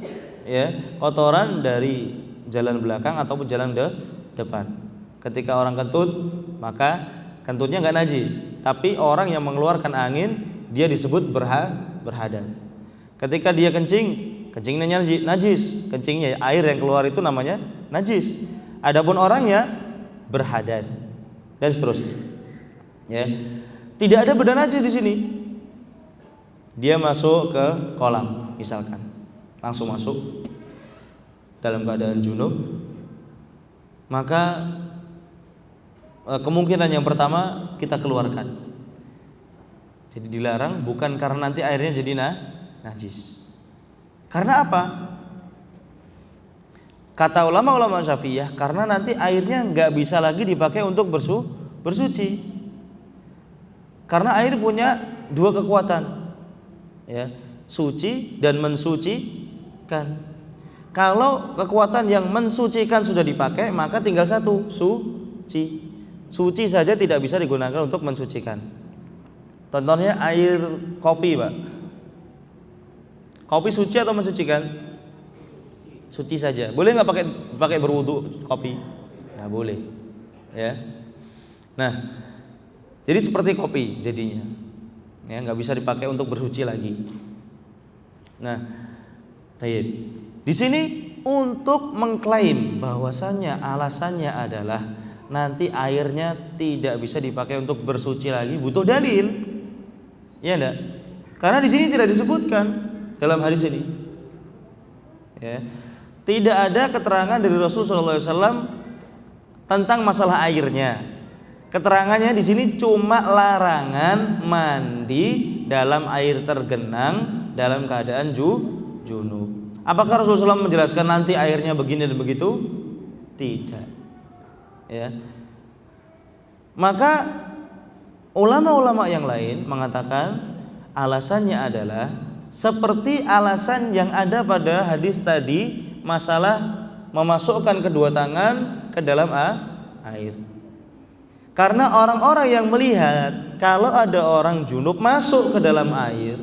kotoran dari jalan belakang ataupun jalan depan. Ketika orang kentut, maka kentutnya nggak najis, tapi orang yang mengeluarkan angin dia disebut berhadas. Ketika dia kencingnya najis, kencingnya air yang keluar itu namanya najis. Adapun orangnya berhadas dan seterusnya. Ya. Tidak ada benda najis di sini. Dia masuk ke kolam misalkan, langsung masuk dalam keadaan junub, maka kemungkinan yang pertama kita keluarkan. Jadi dilarang bukan karena nanti airnya jadi najis. Karena apa? Kata ulama-ulama Syafi'iyah, karena nanti airnya nggak bisa lagi dipakai untuk bersuci. Karena air punya dua kekuatan, ya, suci dan mensucikan. Kalau kekuatan yang mensucikan sudah dipakai, maka tinggal satu, suci. Suci saja tidak bisa digunakan untuk mensucikan. Contohnya air kopi, Pak. Kopi suci atau mensucikan? Suci saja. Boleh nggak pakai berwudu kopi? Nggak boleh. Ya. Nah, jadi seperti kopi jadinya. Ya, nggak bisa dipakai untuk bersuci lagi. Nah, di sini untuk mengklaim bahwasannya alasannya adalah nanti airnya tidak bisa dipakai untuk bersuci lagi, butuh dalil. Ya enggak? Karena di sini tidak disebutkan dalam hadis ini. Ya. Tidak ada keterangan dari Rasulullah SAW tentang masalah airnya. Keterangannya di sini cuma larangan mandi dalam air tergenang dalam keadaan junub. Apakah Rasulullah SAW menjelaskan nanti airnya begini dan begitu? Tidak. Ya. Maka ulama-ulama yang lain mengatakan alasannya adalah seperti alasan yang ada pada hadis tadi, masalah memasukkan kedua tangan ke dalam air. Karena orang-orang yang melihat kalau ada orang junub masuk ke dalam air,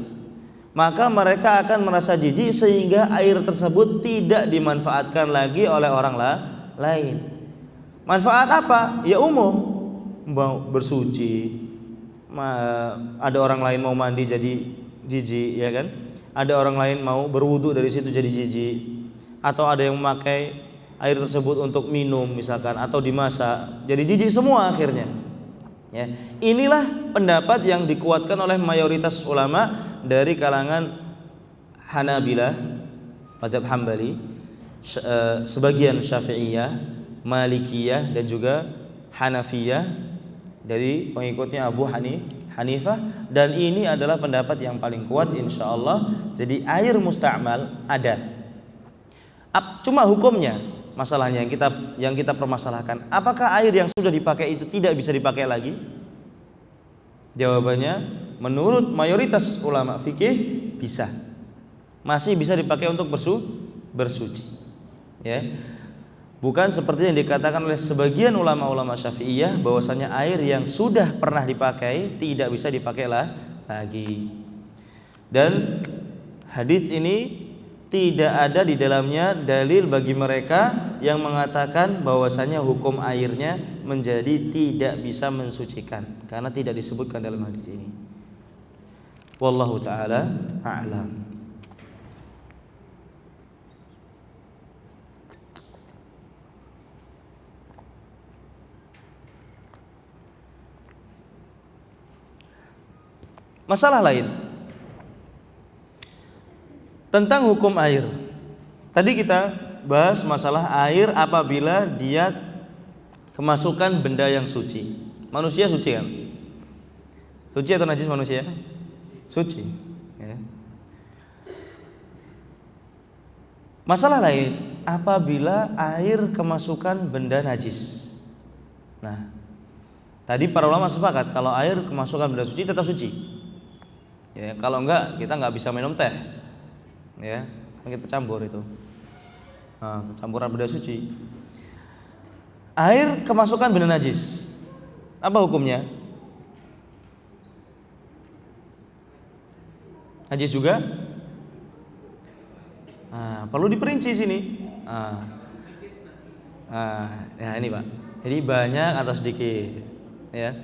maka mereka akan merasa jijik sehingga air tersebut tidak dimanfaatkan lagi oleh orang lain. Manfaat apa? Ya umum, mau bersuci, ada orang lain mau mandi jadi jijik, ya kan? Ada orang lain mau berwudu dari situ jadi jijik, atau ada yang memakai air tersebut untuk minum misalkan atau dimasak, jadi jijik semua akhirnya. Ya, inilah pendapat yang dikuatkan oleh mayoritas ulama dari kalangan Hanabilah, mazhab Hambali, sebagian Syafi'iyah, Malikiyah dan juga Hanafiyah dari pengikutnya Abu Hanifah, dan ini adalah pendapat yang paling kuat insyaallah. Jadi air musta'mal ada. Cuma hukumnya, masalahnya yang kita permasalahkan, apakah air yang sudah dipakai itu tidak bisa dipakai lagi? Jawabannya menurut mayoritas ulama fikih bisa. Masih bisa dipakai untuk bersuci. Ya. Bukan seperti yang dikatakan oleh sebagian ulama-ulama Syafi'iyah bahwasanya air yang sudah pernah dipakai tidak bisa dipakai lagi. Dan hadis ini tidak ada di dalamnya dalil bagi mereka yang mengatakan bahwasanya hukum airnya menjadi tidak bisa mensucikan, karena tidak disebutkan dalam hadis ini. Wallahu taala a'lam. Masalah lain tentang hukum air. Tadi kita bahas masalah air apabila dia kemasukan benda yang suci. Manusia suci kan? Suci atau najis manusia? Suci. Ya. Masalah lain apabila air kemasukan benda najis. Nah, tadi para ulama sepakat kalau air kemasukan benda suci tetap suci. Ya, kalau enggak kita enggak bisa minum teh. Ya, kan kita campur itu. Campuran benda suci. Air kemasukan benda najis. Apa hukumnya? Najis juga? Perlu diperinci sini. Ya ini Pak. Jadi banyak atau sedikit. Ya.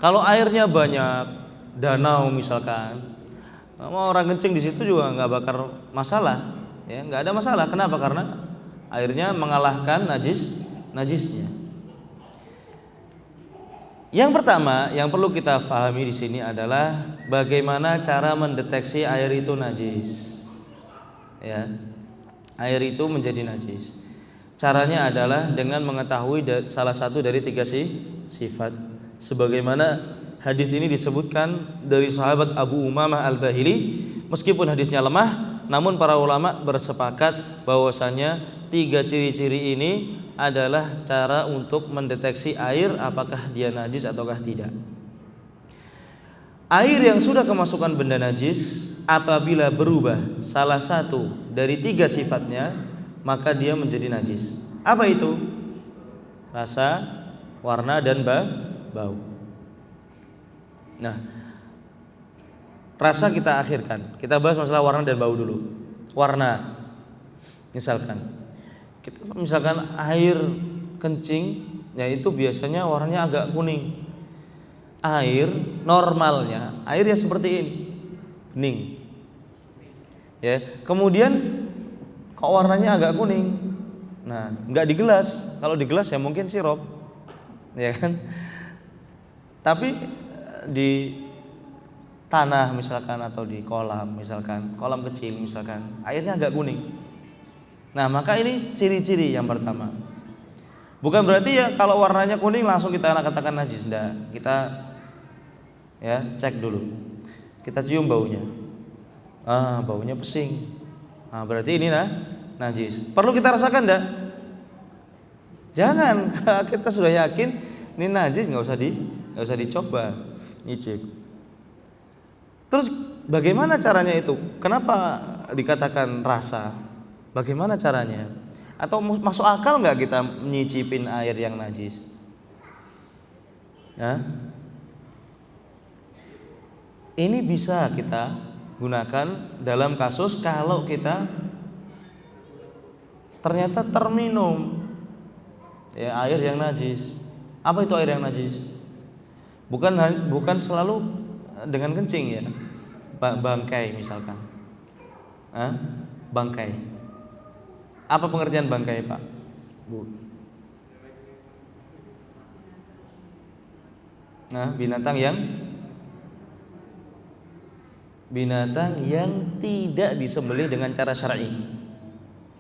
Kalau airnya banyak, danau misalkan, mau orang kencing di situ juga nggak bakal masalah, ya nggak ada masalah. Kenapa? Karena airnya mengalahkan najisnya. Yang pertama yang perlu kita pahami di sini adalah bagaimana cara mendeteksi air itu najis. Ya, air itu menjadi najis. Caranya adalah dengan mengetahui salah satu dari 3 sifat. Sebagaimana hadis ini disebutkan dari sahabat Abu Umamah Al-Bahili, meskipun hadisnya lemah, namun para ulama bersepakat bahwasanya 3 ciri-ciri ini adalah cara untuk mendeteksi air apakah dia najis ataukah tidak. Air yang sudah kemasukan benda najis apabila berubah salah satu dari 3 sifatnya, maka dia menjadi najis. Apa itu? Rasa, warna dan bau. Nah, rasa kita akhirkan. Kita bahas masalah warna dan bau dulu. Warna, misalkan air kencing, ya itu biasanya warnanya agak kuning. Air normalnya, air ya seperti ini, bening. Ya, kemudian kok warnanya agak kuning. Nah, nggak di gelas. Kalau di gelas ya mungkin sirup, ya kan. Tapi di tanah misalkan atau di kolam misalkan, kolam kecil misalkan, airnya agak kuning. Nah, maka ini ciri-ciri yang pertama. Bukan berarti ya kalau warnanya kuning langsung kita katakan najis, enggak. Kita ya cek dulu. Kita cium baunya. Baunya pesing. Berarti ini najis. Perlu kita rasakan enggak? Jangan. Kita sudah yakin ini najis, nggak usah dicoba, nyicip. Terus bagaimana caranya itu? Kenapa dikatakan rasa? Bagaimana caranya? Atau masuk akal nggak kita nyicipin air yang najis? Ini bisa kita gunakan dalam kasus kalau kita ternyata terminum ya air yang najis. Apa itu air yang najis? Bukan selalu dengan kencing ya. Bangkai misalkan. Bangkai. Apa pengertian bangkai, Pak? Bu. Binatang yang tidak disembelih dengan cara syar'i.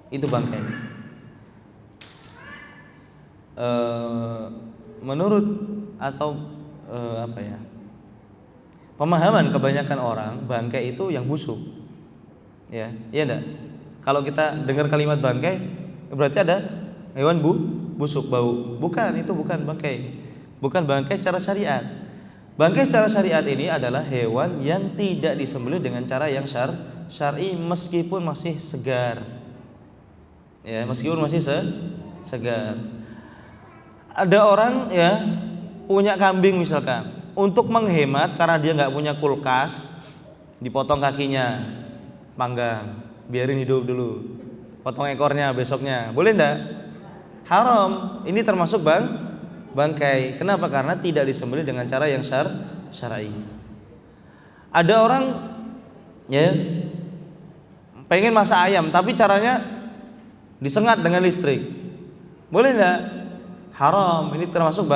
Itu bangkai. Menurut atau pemahaman kebanyakan orang, bangkai itu yang busuk. Ya, iya enggak? Kalau kita dengar kalimat bangkai, berarti ada hewan busuk bau. Bukan, itu bukan bangkai. Bukan bangkai secara syariat. Bangkai secara syariat ini adalah hewan yang tidak disembelih dengan cara yang syar'i meskipun masih segar. Ya, meskipun masih segar. Ada orang ya punya kambing misalkan, untuk menghemat karena dia nggak punya kulkas, dipotong kakinya, panggang, biarin hidup dulu, potong ekornya besoknya, boleh ndak? Haram. Ini termasuk bangkai. Kenapa? Karena tidak disembelih dengan cara yang syar'i. Ada orang ya pengen masak ayam, tapi caranya disengat dengan listrik, boleh ndak? Haram. Ini termasuk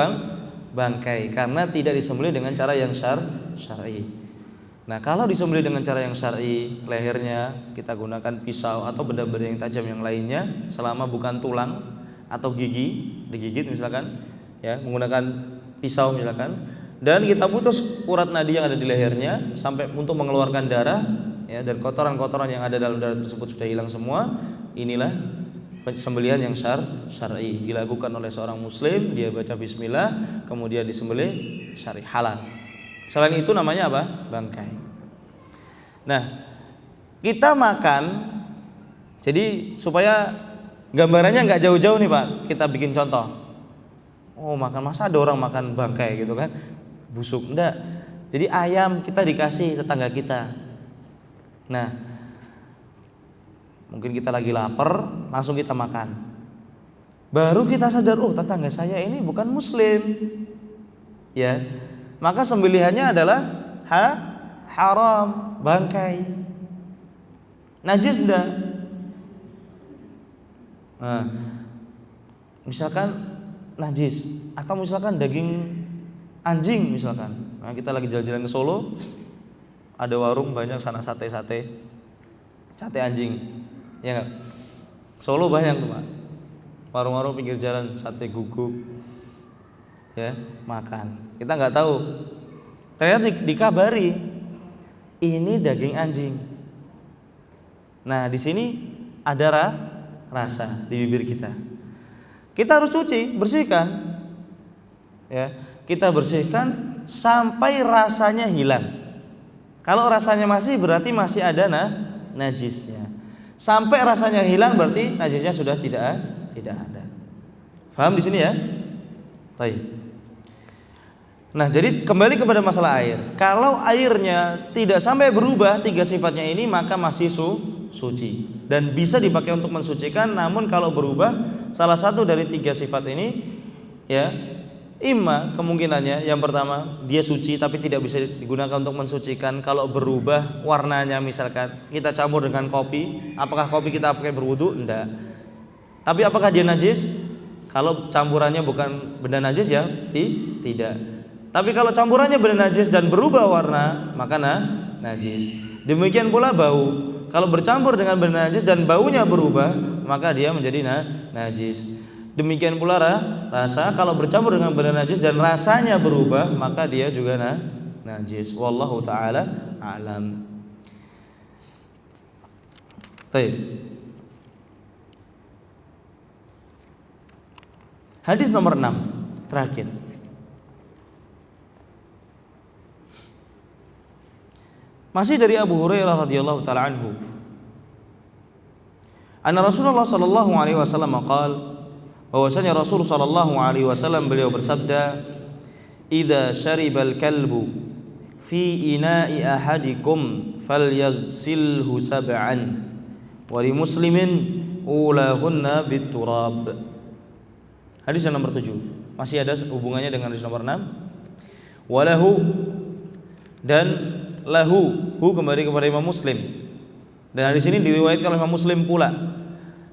bangkai karena tidak disembelih dengan cara yang syar'i. Nah, kalau disembelih dengan cara yang syar'i, lehernya kita gunakan pisau atau benda-benda yang tajam yang lainnya selama bukan tulang atau gigi, digigit misalkan, ya, menggunakan pisau misalkan, dan kita putus urat nadi yang ada di lehernya sampai untuk mengeluarkan darah, ya, dan kotoran-kotoran yang ada dalam darah tersebut sudah hilang semua. Inilah sembelihan yang syar'i, dilakukan oleh seorang muslim, dia baca bismillah, kemudian disembelih syar'i, halal. Selain itu namanya apa? Bangkai. Nah, kita makan, jadi supaya gambarannya nggak jauh-jauh nih Pak, kita bikin contoh. Masa ada orang makan bangkai gitu kan? Busuk, enggak. Jadi ayam kita dikasih tetangga kita. Nah, mungkin kita lagi lapar, langsung kita makan. Baru kita sadar, tetangga saya ini bukan muslim. Ya. Maka sembelihannya adalah haram, bangkai. Najis enggak? Nah, misalkan najis, atau misalkan daging anjing misalkan. Nah, kita lagi jalan-jalan ke Solo, ada warung banyak sana sate anjing. Ya enggak? Solo banyak tuh Pak. Warung-warung pinggir jalan, sate guguk. Ya, makan. Kita nggak tahu. Ternyata dikabari ini daging anjing. Nah, di sini ada rasa di bibir kita. Kita harus cuci, bersihkan. Ya, kita bersihkan sampai rasanya hilang. Kalau rasanya masih, berarti masih ada najisnya. Sampai rasanya hilang berarti najisnya sudah tidak ada. Paham di sini ya? Baik. Nah, jadi kembali kepada masalah air. Kalau airnya tidak sampai berubah tiga sifatnya ini, maka masih suci dan bisa dipakai untuk mensucikan. Namun kalau berubah salah satu dari tiga sifat ini, ya, imma kemungkinannya yang pertama dia suci tapi tidak bisa digunakan untuk mensucikan. Kalau berubah warnanya, misalkan kita campur dengan kopi, apakah kopi kita pakai berwudu? Enggak. Tapi apakah dia najis? Kalau campurannya bukan benda najis ya tidak. Tapi kalau campurannya benar najis dan berubah warna, maka najis. Demikian pula bau. Kalau bercampur dengan benar najis dan baunya berubah, maka dia menjadi najis. Demikian pula rasa, kalau bercampur dengan benar najis dan rasanya berubah, maka dia juga najis. Wallahu taala a'lam. Baik. Hadis nomor 6 terakhir. Masih dari Abu Hurairah radhiyallahu taala anhu. Anna Rasulullah sallallahu alaihi wasallam qaal, bahwasanya Rasul sallallahu alaihi wasallam beliau bersabda, "Idza syaribal kalbu fi ina'i ahadikum falyaghsilhu sab'an wa li muslimin ulahunna biturab." Hadis yang nomor 7. Masih ada hubungannya dengan hadis nomor 6. Walahu, dan lahu, kembali kepada Imam Muslim. Dan hadis ini diriwayatkan oleh Imam Muslim pula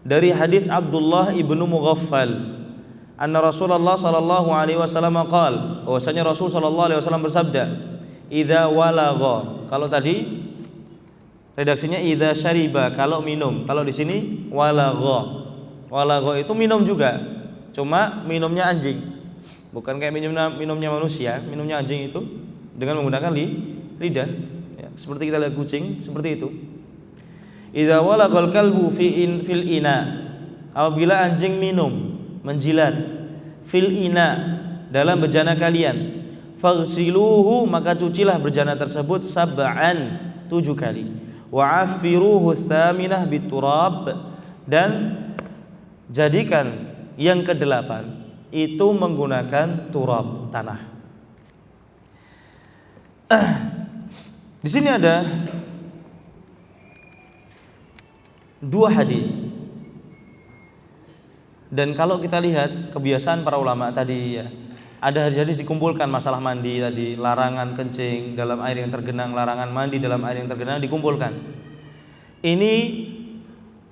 dari hadis Abdullah ibnu Mughaffal. Anna Rasulullah sallallahu alaihi wasallam qaal, bahwasanya Rasul sallallahu alaihi wasallam bersabda, "Idza walagha." Kalau tadi redaksinya idza syariba, kalau minum. Kalau di sini walagha. Walagha itu minum juga. Cuma minumnya anjing. Bukan kayak minumnya manusia, minumnya anjing itu dengan menggunakan lidah, ya, seperti kita lihat kucing, seperti itu. Idza walagal kalbu fil ina, apabila anjing minum, menjilat, fil ina, dalam bejana kalian, faghsiluhu, maka cucilah bejana tersebut sab'an, 7 kali, wa affiruhu tsaminah biturab, dan jadikan yang ke-8 itu menggunakan turab, tanah. Di sini ada 2 hadis. Dan kalau kita lihat kebiasaan para ulama tadi, ya, ada hadis dikumpulkan, masalah mandi tadi, larangan kencing dalam air yang tergenang, larangan mandi dalam air yang tergenang dikumpulkan. Ini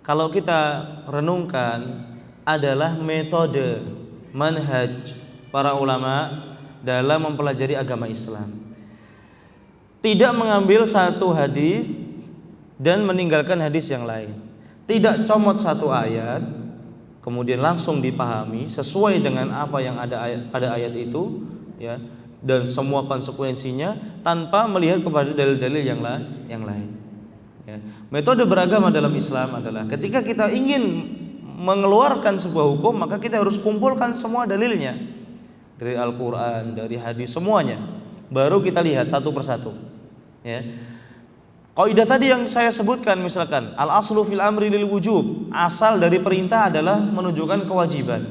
kalau kita renungkan adalah metode manhaj para ulama dalam mempelajari agama Islam. Tidak mengambil satu hadis dan meninggalkan hadis yang lain. Tidak comot satu ayat kemudian langsung dipahami sesuai dengan apa yang ada pada ayat itu, ya, dan semua konsekuensinya tanpa melihat kepada dalil-dalil yang lain. Ya. Metode beragama dalam Islam adalah ketika kita ingin mengeluarkan sebuah hukum, maka kita harus kumpulkan semua dalilnya dari Al-Quran, dari hadis, semuanya. Baru kita lihat satu persatu. Ya. Kaidah tadi yang saya sebutkan, misalkan al-aslu fil amri lil wujub, asal dari perintah adalah menunjukkan kewajiban.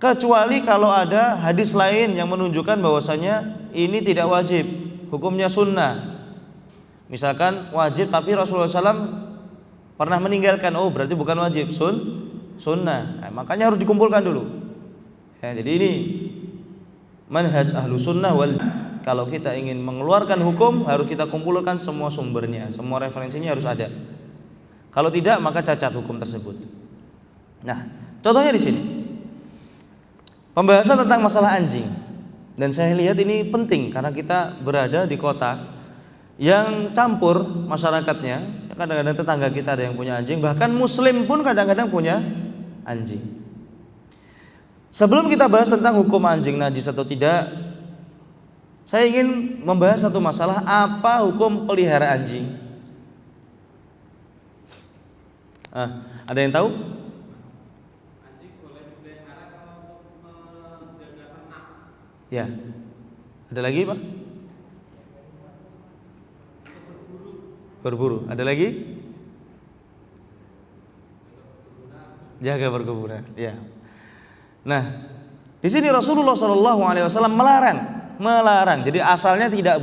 Kecuali kalau ada hadis lain yang menunjukkan bahwasanya ini tidak wajib, hukumnya sunnah. Misalkan wajib tapi Rasulullah SAW pernah meninggalkan, oh berarti bukan wajib, sunnah. Nah, makanya harus dikumpulkan dulu. Ya, jadi ini manhaj ahlu sunnah wal. Kalau kita ingin mengeluarkan hukum, harus kita kumpulkan semua sumbernya, semua referensinya harus ada. Kalau tidak, maka cacat hukum tersebut. Nah, contohnya di sini pembahasan tentang masalah anjing. Dan saya lihat ini penting karena kita berada di kota yang campur masyarakatnya. Kadang-kadang tetangga kita ada yang punya anjing, bahkan muslim pun kadang-kadang punya anjing. Sebelum kita bahas tentang hukum anjing najis atau tidak, saya ingin membahas satu masalah, apa hukum pelihara anjing? Ada yang tahu? Anjing boleh dipelihara kalau untuk menjaga ternak. Ya. Ada lagi, Pak? Berburu. Ada lagi? Jaga perkebunan. Ya. Nah, di sini Rasulullah SAW melarang. Jadi asalnya tidak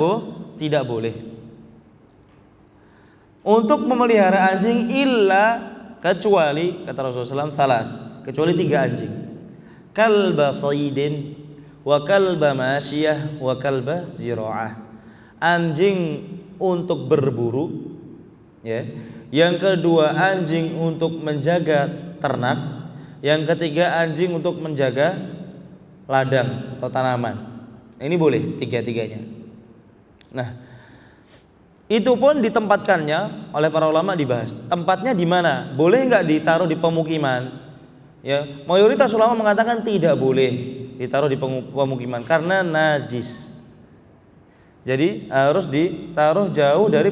boleh untuk memelihara anjing illa, kecuali kata Rasulullah SAW, kecuali 3 anjing. Kalba saydin wa kalba masyiyah wa kalba zira'ah. Anjing untuk berburu, ya. Yang kedua anjing untuk menjaga ternak. Yang ketiga anjing untuk menjaga ladang atau tanaman. Ini boleh tiga-tiganya. Nah, itu pun ditempatkannya oleh para ulama dibahas. Tempatnya di mana? Boleh nggak ditaruh di pemukiman? Ya, mayoritas ulama mengatakan tidak boleh ditaruh di pemukiman karena najis. Jadi harus ditaruh jauh dari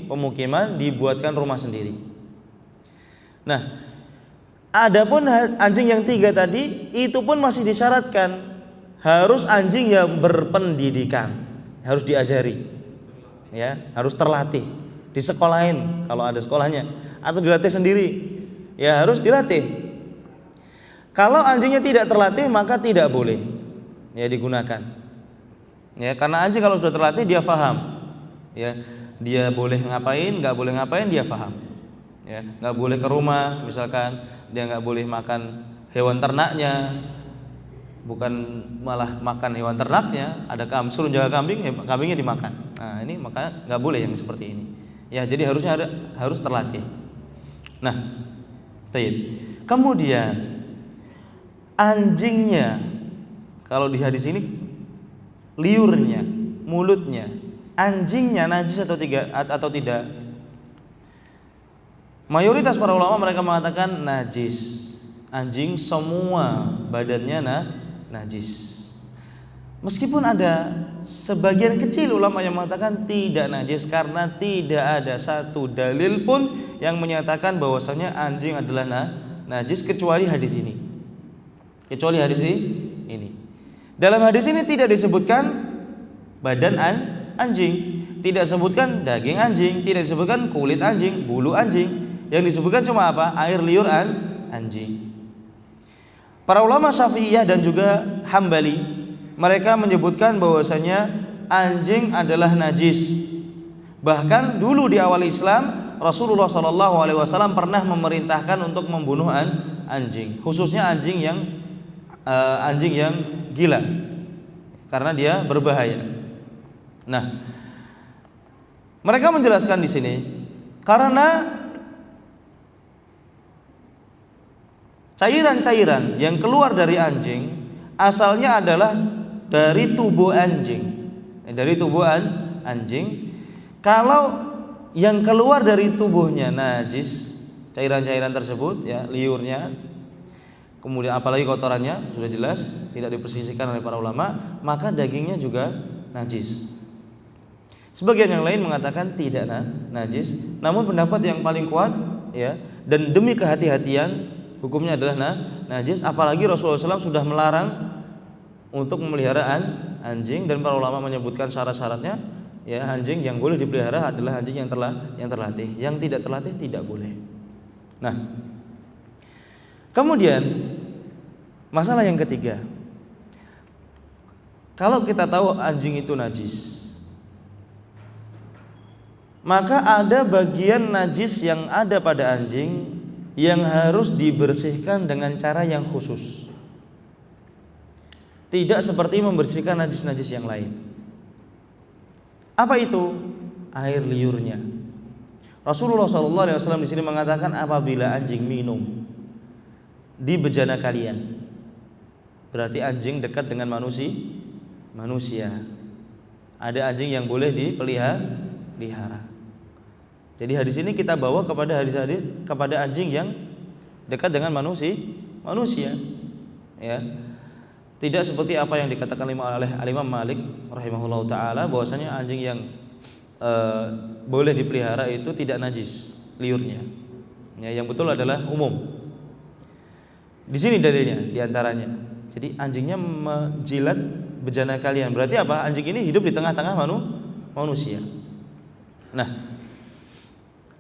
pemukiman, dibuatkan rumah sendiri. Nah, adapun anjing yang 3 tadi itu pun masih disyaratkan harus anjing yang berpendidikan, harus diajari, ya, harus terlatih, disekolahin kalau ada sekolahnya, atau dilatih sendiri, ya harus dilatih. Kalau anjingnya tidak terlatih maka tidak boleh, ya digunakan, ya karena anjing kalau sudah terlatih dia paham, ya dia boleh ngapain, nggak boleh ngapain dia paham, ya nggak boleh ke rumah misalkan, dia nggak boleh makan hewan ternaknya. Bukan malah makan hewan ternaknya, ada suruh jaga kambing, ya kambingnya dimakan. Nah ini maka nggak boleh yang seperti ini. Ya jadi harus terlatih. Nah, kemudian anjingnya, kalau di hadis ini liurnya, mulutnya, anjingnya najis atau tidak? Mayoritas para ulama mereka mengatakan najis. Anjing semua badannya najis. Meskipun ada sebagian kecil ulama yang mengatakan tidak najis karena tidak ada satu dalil pun yang menyatakan bahwasanya anjing adalah najis kecuali hadis ini. Kecuali hadis ini. Dalam hadis ini tidak disebutkan badan anjing, tidak disebutkan daging anjing, tidak disebutkan kulit anjing, bulu anjing. Yang disebutkan cuma apa? Air liur anjing. Para ulama Syafi'iyah dan juga Hambali mereka menyebutkan bahwasanya anjing adalah najis. Bahkan dulu di awal Islam Rasulullah SAW pernah memerintahkan untuk membunuh anjing, khususnya anjing yang gila karena dia berbahaya. Nah, mereka menjelaskan di sini karena cairan-cairan yang keluar dari anjing asalnya adalah dari tubuh anjing. Dari tubuh anjing. Kalau yang keluar dari tubuhnya najis, cairan-cairan tersebut, ya liurnya, kemudian apalagi kotorannya sudah jelas tidak dipersisihkan oleh para ulama, maka dagingnya juga najis. Sebagian yang lain mengatakan tidak najis, namun pendapat yang paling kuat, ya, dan demi kehati-hatian hukumnya adalah najis. Apalagi Rasulullah SAW sudah melarang untuk memelihara anjing dan para ulama menyebutkan syarat-syaratnya. Ya, anjing yang boleh dipelihara adalah anjing yang terlatih. Yang tidak terlatih tidak boleh. Nah, kemudian masalah yang ketiga, kalau kita tahu anjing itu najis, maka ada bagian najis yang ada pada anjing yang harus dibersihkan dengan cara yang khusus. Tidak seperti membersihkan najis-najis yang lain. Apa itu? Air liurnya. Rasulullah SAW di sini mengatakan apabila anjing minum di bejana kalian, berarti anjing dekat dengan manusia. Ada anjing yang boleh dipelihara. Jadi hadis ini kita bawa kepada hadis-hadis kepada anjing yang dekat dengan manusia. Ya. Tidak seperti apa yang dikatakan oleh Imam Malik rahimahullahu taala bahwasanya anjing yang boleh dipelihara itu tidak najis liurnya. Ya, yang betul adalah umum. Di sini dalilnya diantaranya. Jadi anjingnya menjilat bejana kalian. Berarti apa? Anjing ini hidup di tengah-tengah manusia. Nah,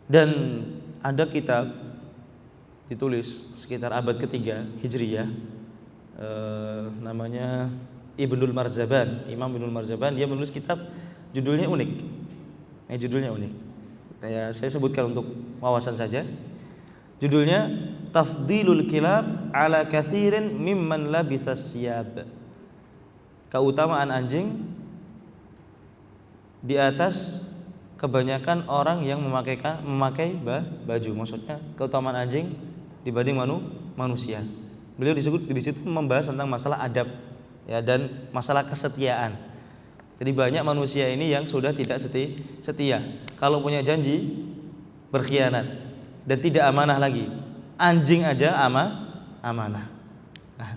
dan ada kitab ditulis sekitar abad ketiga Hijriyah, namanya Ibnul Marzaban, Imam Ibnul Marzaban. Dia menulis kitab judulnya unik. Judulnya unik. Ya, saya sebutkan untuk wawasan saja. Judulnya Tafdilul Kilab ala Katsirin mimman labithas siyab. Keutamaan anjing di atas kebanyakan orang yang memakai baju. Maksudnya keutamaan anjing dibanding manusia. Beliau di situ membahas tentang masalah adab, ya, dan masalah kesetiaan. Jadi banyak manusia ini yang sudah tidak setia. Kalau punya janji berkhianat dan tidak amanah lagi. Anjing aja amanah. Nah,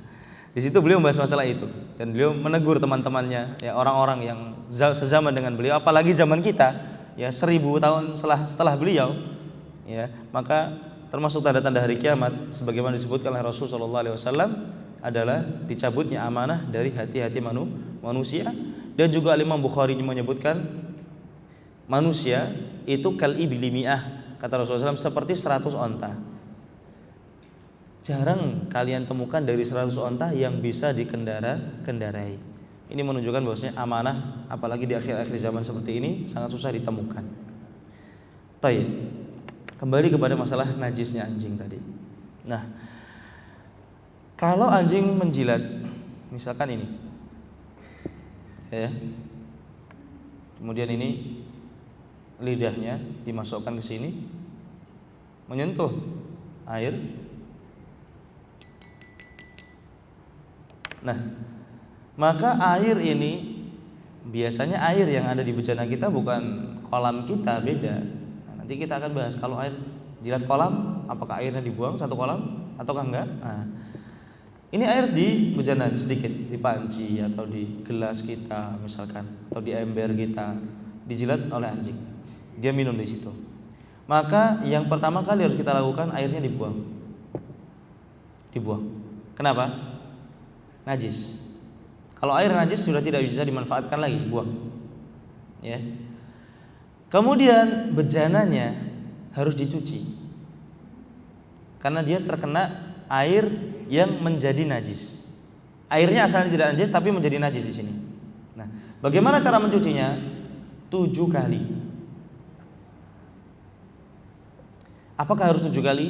di situ beliau membahas masalah itu dan beliau menegur teman-temannya, ya, orang-orang yang sezaman dengan beliau, apalagi zaman kita, ya, 1000 tahun setelah beliau, ya, maka termasuk tanda-tanda hari kiamat sebagaimana disebutkan oleh Rasul sallallahu alaihi wasallam adalah dicabutnya amanah dari hati-hati manusia. Dan juga Imam Bukhari menyebutkan manusia itu kal ibli mi'ah, kata Rasulullah SAW, seperti 100 onta. Jarang kalian temukan dari 100 onta yang bisa kendarai. Ini menunjukkan bahwasanya amanah apalagi di akhir-akhir zaman seperti ini sangat susah ditemukan. Baik. Kembali kepada masalah najisnya anjing tadi. Nah, kalau anjing menjilat, misalkan ini, ya, kemudian ini lidahnya dimasukkan ke sini, menyentuh air. Nah, maka air ini biasanya air yang ada di bejana kita bukan kolam kita, beda. Nah, nanti kita akan bahas kalau air jilat kolam, apakah airnya dibuang satu kolam ataukah enggak. Nah, ini air di bejana sedikit, di panci atau di gelas kita misalkan, atau di ember kita, dijilat oleh anjing. Dia minum di situ. Maka yang pertama kali harus kita lakukan, airnya dibuang. Kenapa? Najis. Kalau air najis sudah tidak bisa dimanfaatkan lagi, buang. Ya. Kemudian bejananya harus dicuci. Karena dia terkena air yang menjadi najis. Airnya asalnya tidak najis tapi menjadi najis di sini. Nah, bagaimana cara mencucinya? 7 kali. Apakah harus 7 kali?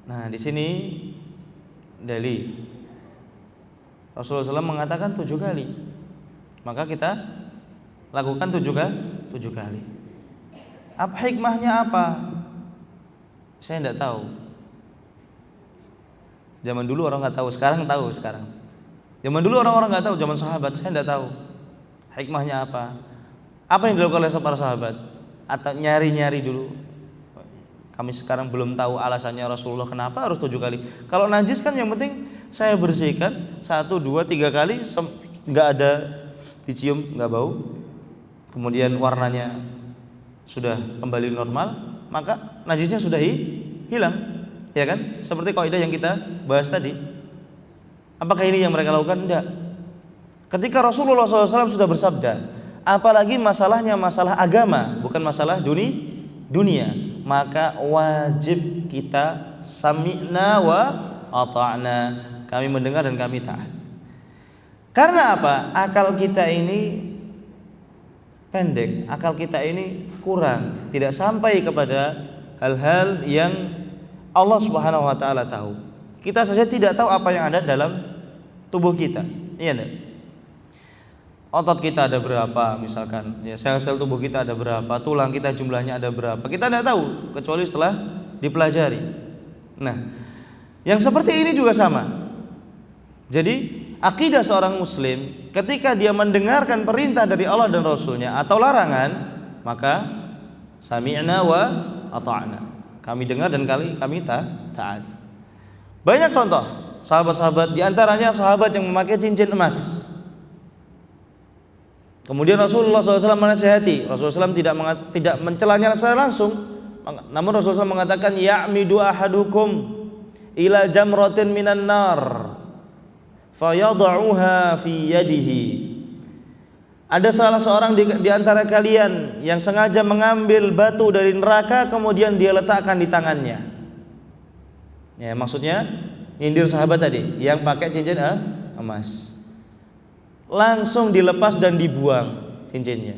Nah, di sini dalil Rasulullah SAW mengatakan 7 kali. Maka kita lakukan 7 kali. Apa hikmahnya apa? Saya tidak tahu. Zaman dulu orang nggak tahu, sekarang tahu sekarang. Zaman dulu orang-orang nggak tahu, zaman sahabat saya tidak tahu hikmahnya apa. Apa yang dilakukan oleh para sahabat? Atau nyari-nyari dulu. Kami sekarang belum tahu alasannya Rasulullah kenapa harus 7 kali. Kalau najis kan yang penting saya bersihkan 1, 2, 3 kali, nggak ada dicium, nggak bau. Kemudian warnanya sudah kembali normal, maka najisnya sudah hilang, ya kan? Seperti kaidah yang kita bahas tadi. Apakah ini yang mereka lakukan? Tidak. Ketika Rasulullah SAW sudah bersabda, apalagi masalahnya masalah agama, bukan masalah dunia, maka wajib kita sami'na wa ata'na, kami mendengar dan kami taat. Karena apa? Akal kita ini pendek, akal kita ini kurang, tidak sampai kepada hal-hal yang Allah Subhanahu wa taala tahu. Kita saja tidak tahu apa yang ada dalam tubuh kita. Iya enggak? Otot kita ada berapa misalkan, ya, sel-sel tubuh kita ada berapa, tulang kita jumlahnya ada berapa. Kita tidak tahu kecuali setelah dipelajari. Nah, yang seperti ini juga sama. Jadi akidah seorang muslim ketika dia mendengarkan perintah dari Allah dan Rasulnya atau larangan, maka sami'na wa ata'na, kami dengar dan kami taat. Banyak contoh sahabat-sahabat, diantaranya sahabat yang memakai cincin emas. Kemudian Rasulullah SAW menasihati. Rasulullah SAW tidak mencelanya secara langsung, namun Rasulullah SAW mengatakan, ya'midu ahadukum ila jamratin minan nar fayada'uha fi yadihi. Ada salah seorang di antara kalian yang sengaja mengambil batu dari neraka kemudian dia letakkan di tangannya. Ya, maksudnya nyindir sahabat tadi yang pakai cincin emas. Langsung dilepas dan dibuang cincinnya.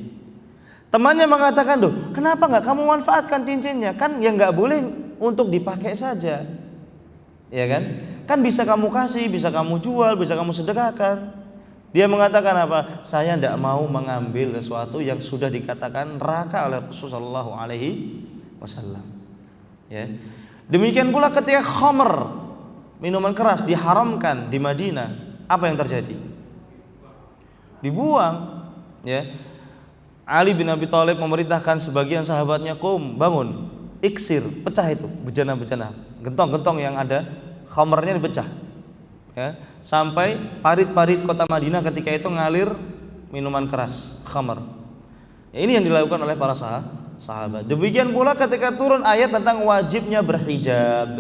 Temannya mengatakan, "Duh, kenapa enggak kamu manfaatkan cincinnya? Kan yang enggak boleh untuk dipakai saja." Ya kan? Kan bisa kamu kasih, bisa kamu jual, bisa kamu sedekahkan. Dia mengatakan apa? Saya tidak mau mengambil sesuatu yang sudah dikatakan neraka oleh Rasulullah sallallahu alaihi wasallam. Ya. Demikian pula ketika khamr, minuman keras diharamkan di Madinah, apa yang terjadi? Dibuang. Ya. Ali bin Abi Thalib memerintahkan sebagian sahabatnya, "Qum, bangun, iksir, pecah itu bejana-bejana, gentong-gentong yang ada, khamarnya dipecah." Ya, sampai parit-parit kota Madinah ketika itu ngalir minuman keras, khamar. Ya, ini yang dilakukan oleh para sahabat. Demikian pula ketika turun ayat tentang wajibnya berhijab,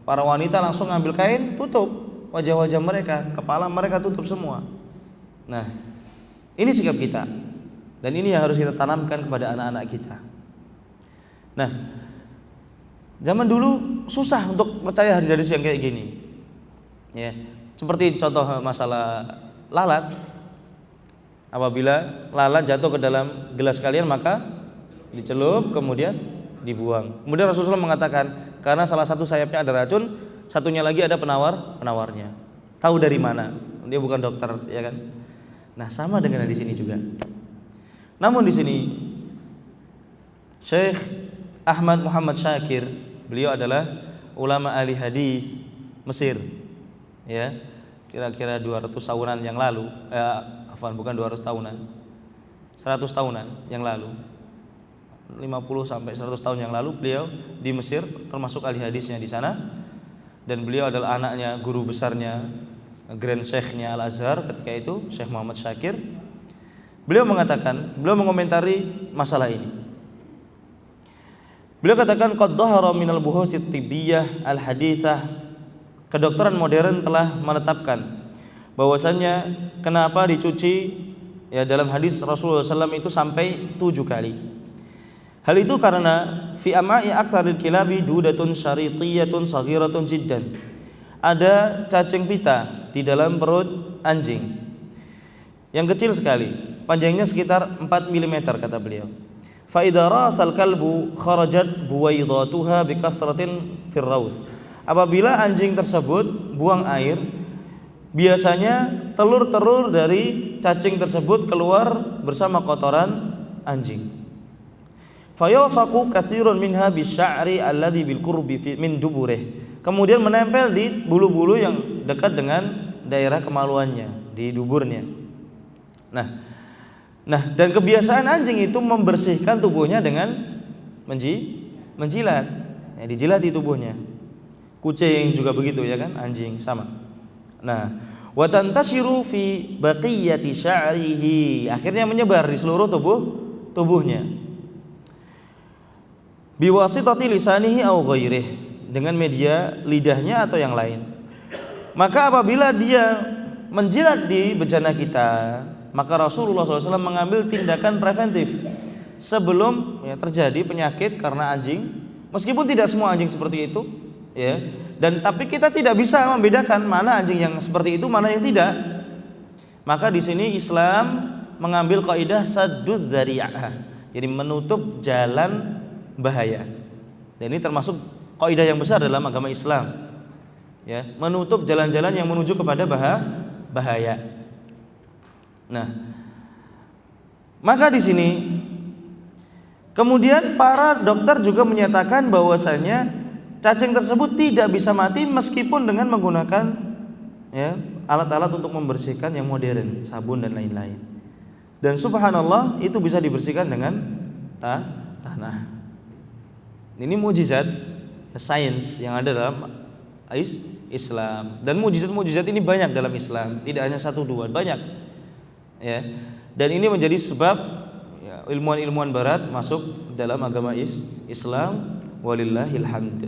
para wanita langsung ngambil kain, tutup wajah-wajah mereka, kepala mereka tutup semua. Nah, ini sikap kita. Dan ini yang harus kita tanamkan kepada anak-anak kita. Nah, zaman dulu susah untuk percaya hadis-hadis yang kayak gini. Ya, seperti contoh masalah lalat. Apabila lalat jatuh ke dalam gelas kalian, maka dicelup kemudian dibuang. Kemudian Rasulullah mengatakan, karena salah satu sayapnya ada racun, satunya lagi ada penawarnya. Tahu dari mana? Dia bukan dokter, ya kan? Nah, sama dengan di sini juga. Namun di sini Syekh Ahmad Muhammad Syakir, beliau adalah ulama ahli hadis Mesir. Ya, kira-kira 200 tahunan yang lalu, bukan 200 tahunan. 100 tahunan yang lalu. 50 sampai 100 tahun yang lalu beliau di Mesir, termasuk ahli hadisnya di sana. Dan beliau adalah anaknya guru besarnya Grand Syekhnya Al-Azhar ketika itu, Syekh Muhammad Syakir. Beliau mengatakan, beliau mengomentari masalah ini. Beliau katakan, qad dhahara minal buhusit tibbiyah al-haditsah, kedokteran modern telah menetapkan bahwasannya kenapa dicuci ya dalam hadis Rasulullah SAW itu sampai 7 kali. Hal itu karena fi ama'i aktsaril kilabi dudatun syaritiyyatun saghiratun jiddan. Ada cacing pita di dalam perut anjing yang kecil sekali, panjangnya sekitar 4 mm kata beliau. Fa idza rasal kalbu kharajat buwaidatuha bi kasratin fir raus. Apabila anjing tersebut buang air, biasanya telur-telur dari cacing tersebut keluar bersama kotoran anjing. Fa yalsaqu katsirun minha bisya'ri alladhi bil qurbi min duburih. Kemudian menempel di bulu-bulu yang dekat dengan daerah kemaluannya, di duburnya. Nah, dan kebiasaan anjing itu membersihkan tubuhnya dengan menjilat, ya, dijilati tubuhnya. Kucing juga begitu, ya kan? Anjing sama. Nah, wa tantashiru fi baqiyati sya'rihi, akhirnya menyebar di seluruh tubuhnya. Biwasitati lisanihi aw ghairih, dengan media lidahnya atau yang lain. Maka apabila dia menjilat di bejana kita, maka Rasulullah SAW mengambil tindakan preventif sebelum ya, terjadi penyakit karena anjing. Meskipun tidak semua anjing seperti itu, ya. Dan tapi kita tidak bisa membedakan mana anjing yang seperti itu, mana yang tidak. Maka di sini Islam mengambil kaidah saddud dzari'ah, jadi menutup jalan bahaya. Dan ini termasuk kaidah yang besar dalam agama Islam. Ya, menutup jalan-jalan yang menuju kepada bahaya. Nah, maka di sini kemudian para dokter juga menyatakan bahwasanya cacing tersebut tidak bisa mati meskipun dengan menggunakan ya, alat-alat untuk membersihkan yang modern, sabun dan lain-lain. Dan subhanallah itu bisa dibersihkan dengan tanah. Ini mukjizat sains yang ada dalam Islam. Dan mukjizat-mukjizat ini banyak dalam Islam, tidak hanya 1 2, banyak. Ya, dan ini menjadi sebab ya, ilmuwan-ilmuwan barat masuk dalam agama Islam, walillahil hamd.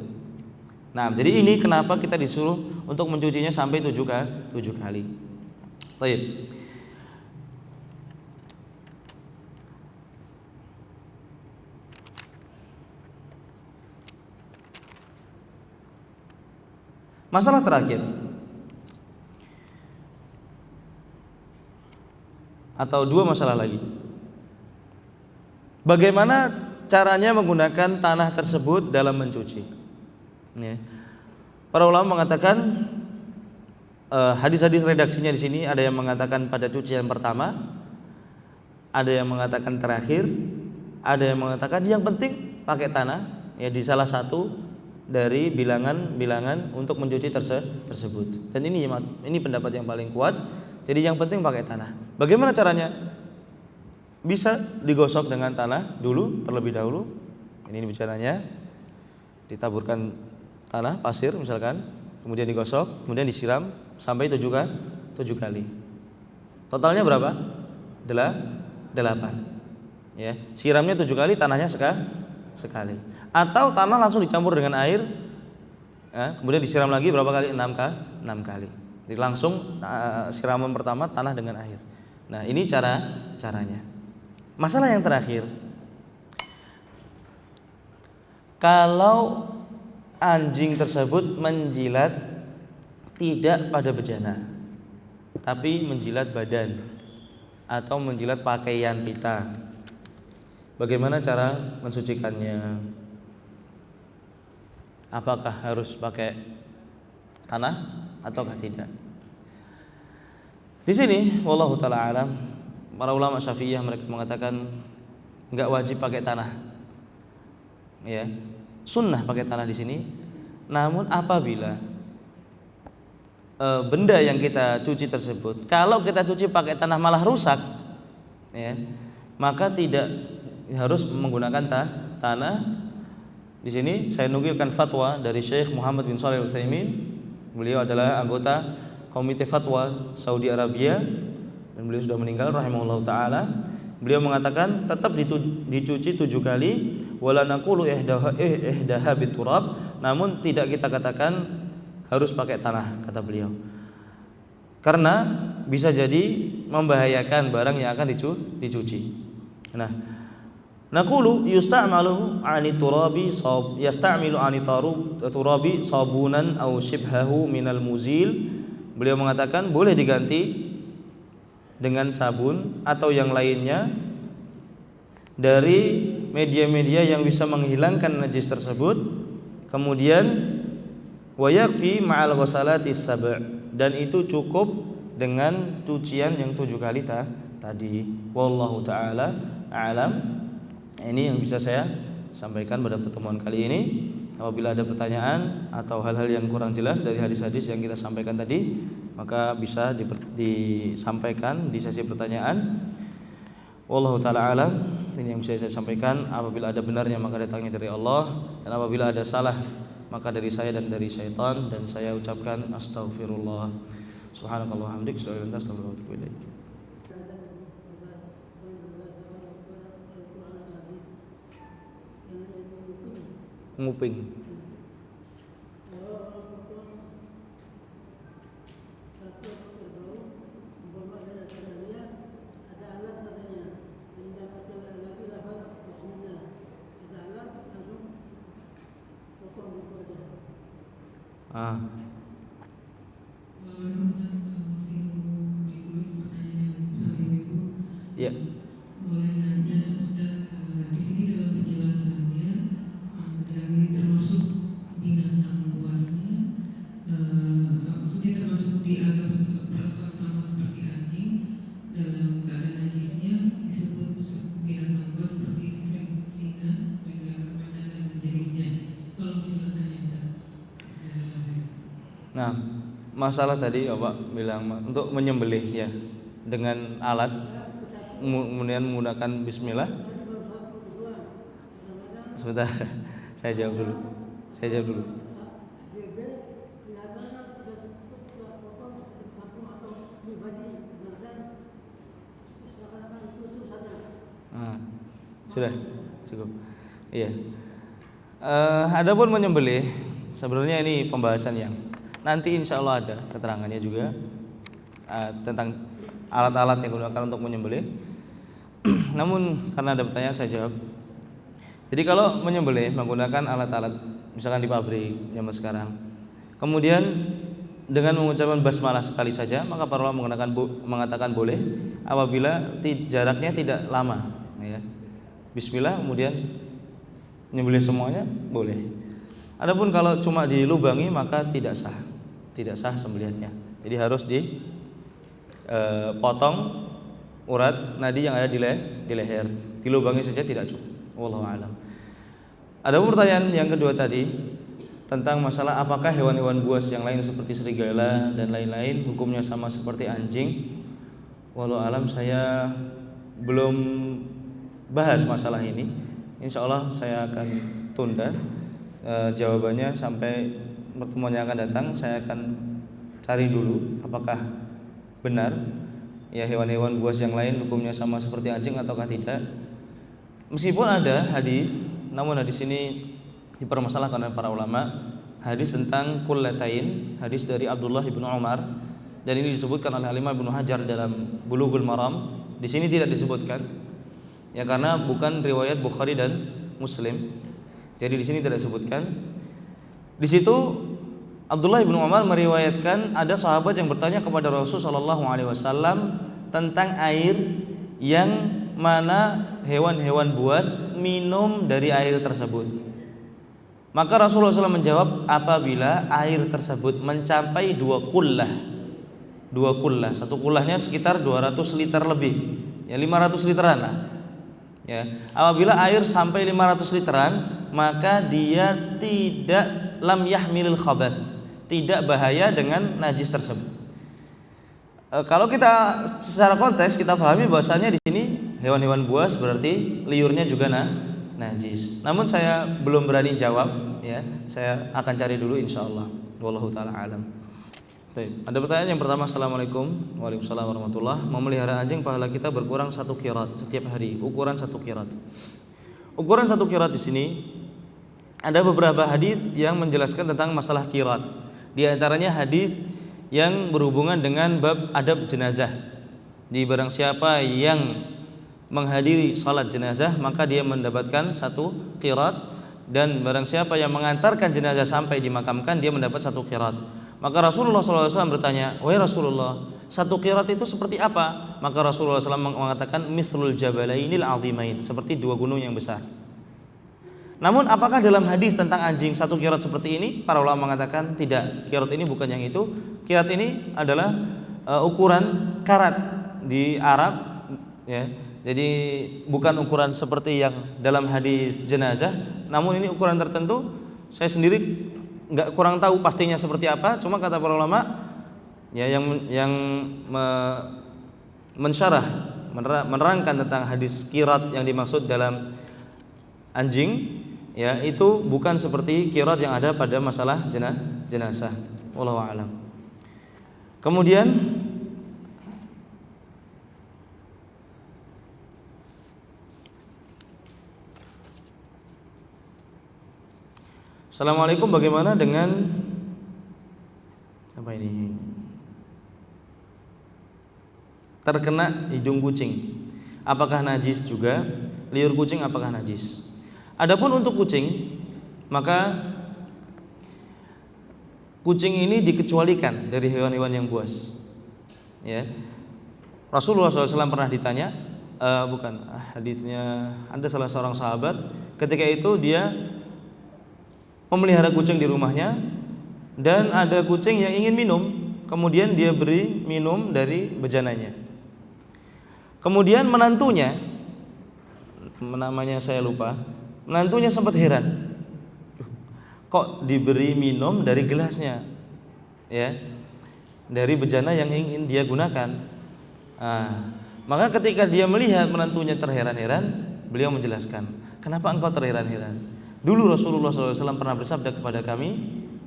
Nah, jadi ini kenapa kita disuruh untuk mencucinya sampai 7 kali. Baik. Masalah terakhir atau 2 masalah lagi. Bagaimana caranya menggunakan tanah tersebut dalam mencuci? Ya. Para ulama mengatakan hadis-hadis redaksinya di sini ada yang mengatakan pada cucian pertama, ada yang mengatakan terakhir, ada yang mengatakan yang penting pakai tanah ya di salah satu dari bilangan-bilangan untuk mencuci tersebut. Dan ini pendapat yang paling kuat. Jadi yang penting pakai tanah. Bagaimana caranya? Bisa digosok dengan tanah dulu terlebih dahulu. Ini bicaranya. Ditaburkan tanah, pasir misalkan, kemudian digosok, kemudian disiram sampai 7 kali. Totalnya berapa? 8. Ya, siramnya 7 kali, tanahnya sekali. Atau tanah langsung dicampur dengan air, ya, kemudian disiram lagi berapa kali? 6 kali. Jadi langsung siraman pertama tanah dengan air. Nah, ini caranya. Masalah yang terakhir, kalau anjing tersebut menjilat tidak pada bejana, tapi menjilat badan atau menjilat pakaian kita, bagaimana cara mensucikannya? Apakah harus pakai tanah ataukah tidak? Di sini wallahu taala alam, para ulama Syafi'iyah mereka mengatakan enggak wajib pakai tanah. Ya. Sunnah pakai tanah di sini. Namun apabila benda yang kita cuci tersebut, kalau kita cuci pakai tanah malah rusak, ya, maka tidak harus menggunakan tanah. Di sini saya nukilkan fatwa dari Syekh Muhammad bin Shalih Al-Utsaimin. Beliau adalah anggota Komite Fatwa Saudi Arabia dan beliau sudah meninggal rahimahullahu taala. Beliau mengatakan tetap dicuci 7 kali, wala naqulu ihdaha biturab, namun tidak kita katakan harus pakai tanah, kata beliau. Karena bisa jadi membahayakan barang yang akan dicuci. Nah, naqulu yusta'malu 'ani turabi yasta'milu 'ani turabi sabunan aw shibhahu minal muzil. Beliau mengatakan boleh diganti dengan sabun atau yang lainnya dari media-media yang bisa menghilangkan najis tersebut. Kemudian wa yakfi ma'al ghasalati sab', dan itu cukup dengan cucian yang 7 kali tadi. Wallahu taala a'lam. Ini yang bisa saya sampaikan pada pertemuan kali ini. Apabila ada pertanyaan atau hal-hal yang kurang jelas dari hadis-hadis yang kita sampaikan tadi, maka bisa disampaikan di sesi pertanyaan. Wallahu taala alam. Ini yang bisa saya sampaikan. Apabila ada benarnya maka datangnya dari Allah, dan apabila ada salah maka dari saya dan dari syaitan, dan saya ucapkan astaghfirullah. Subhanakallah hamdik, astaghfirullah wa atubu ilaik. Nguping. Ya. Boleh nanya Ustaz, di sini dalam penjelasannya dari termasuk binatang buasnya, maksudnya termasuk dianggap sama seperti anjing dalam keadaan najisnya disebut binatang buas seperti singa, serigala, macan dan sejenisnya. Tolong penjelasannya Ustaz. Nah, masalah tadi Bapak bilang untuk menyembelih ya dengan alat, kemudian menggunakan bismillah. Sebentar, saya jawab dulu. Sudah cukup. Iya. Adapun menyembelih, sebenarnya ini pembahasan yang nanti insya Allah ada keterangannya juga tentang alat-alat yang digunakan untuk menyembelih. Namun karena ada pertanyaan saya jawab. Jadi kalau menyembelih menggunakan alat-alat misalkan di pabrik zaman sekarang, kemudian dengan mengucapkan basmalah sekali saja, maka para ulama mengatakan boleh apabila jaraknya tidak lama, ya. Bismillah kemudian menyembelih semuanya boleh. Adapun kalau cuma dilubangi maka tidak sah sembelihannya. Jadi harus potong urat nadi yang ada di leher, dilubangi saja tidak cukup. Wallahu a'lam. Ada pertanyaan yang kedua tadi, tentang masalah apakah hewan-hewan buas yang lain seperti serigala dan lain-lain hukumnya sama seperti anjing. Walau alam, saya belum bahas masalah ini. Insya Allah saya akan tunda jawabannya sampai pertemuan yang akan datang. Saya akan cari dulu apakah benar ya hewan-hewan buas yang lain hukumnya sama seperti anjing ataukah tidak. Meskipun ada hadis, namun hadis ini dipermasalahkan oleh para ulama. Hadis tentang kullatain, hadis dari Abdullah bin Umar, dan ini disebutkan oleh Imam Ibnu Hajar dalam Bulughul Maram. Di sini tidak disebutkan, ya karena bukan riwayat Bukhari dan Muslim. Jadi di sini tidak disebutkan. Di situ Abdullah bin Umar meriwayatkan ada sahabat yang bertanya kepada Rasulullah SAW tentang air yang mana hewan-hewan buas minum dari air tersebut. Maka Rasulullah SAW menjawab, apabila air tersebut mencapai 2 kullah. 2 kullah, satu kullahnya sekitar 200 liter lebih, ya 500 literan lah. Ya, apabila air sampai 500 literan, maka dia tidak lam yahmilil khabath, tidak bahaya dengan najis tersebut. Kalau kita secara konteks kita pahami bahwasanya di sini hewan-hewan buas berarti liurnya juga najis. Namun saya belum berani jawab, ya. Saya akan cari dulu insyaallah. Wallahu taala alam. Baik. Ada pertanyaan yang pertama. Assalamualaikum. Waalaikumsalam warahmatullah. Memelihara anjing pahala kita berkurang 1 qirat setiap hari. Ukuran 1 qirat. Ukuran 1 qirat di sini ada beberapa hadis yang menjelaskan tentang masalah qirat. Di antaranya hadis yang berhubungan dengan bab adab jenazah. Di barang siapa yang menghadiri salat jenazah maka dia mendapatkan 1 qirat, dan barang siapa yang mengantarkan jenazah sampai dimakamkan dia mendapat 1 qirat. Maka Rasulullah SAW bertanya, wahai Rasulullah, 1 qirat itu seperti apa? Maka Rasulullah SAW mengatakan mislul jabalainil azimain, seperti 2 gunung yang besar. Namun apakah dalam hadis tentang anjing 1 qirat seperti ini? Para ulama mengatakan tidak, qirat ini bukan yang itu. Qirat ini adalah ukuran karat di Arab, ya. Jadi bukan ukuran seperti yang dalam hadis jenazah, namun ini ukuran tertentu. Saya sendiri kurang tahu pastinya seperti apa, cuma kata para ulama ya yang mensyarah menerangkan tentang hadis qirat yang dimaksud dalam anjing, ya itu bukan seperti qirat yang ada pada masalah jenazah. Wallahu a'lam. Kemudian Assalamualaikum, bagaimana dengan apa ini? Terkena hidung kucing. Apakah najis juga? Liur kucing apakah najis? Adapun untuk kucing, maka kucing ini dikecualikan dari hewan-hewan yang buas. Ya. Rasulullah SAW pernah ditanya, hadisnya ada salah seorang sahabat ketika itu dia memelihara kucing di rumahnya dan ada kucing yang ingin minum, kemudian dia beri minum dari bejananya. Kemudian menantunya, namanya saya lupa, menantunya sempat heran, kok diberi minum dari gelasnya, ya, dari bejana yang ingin dia gunakan. Maka ketika dia melihat menantunya terheran-heran, beliau menjelaskan, kenapa engkau terheran-heran? Dulu Rasulullah SAW pernah bersabda kepada kami,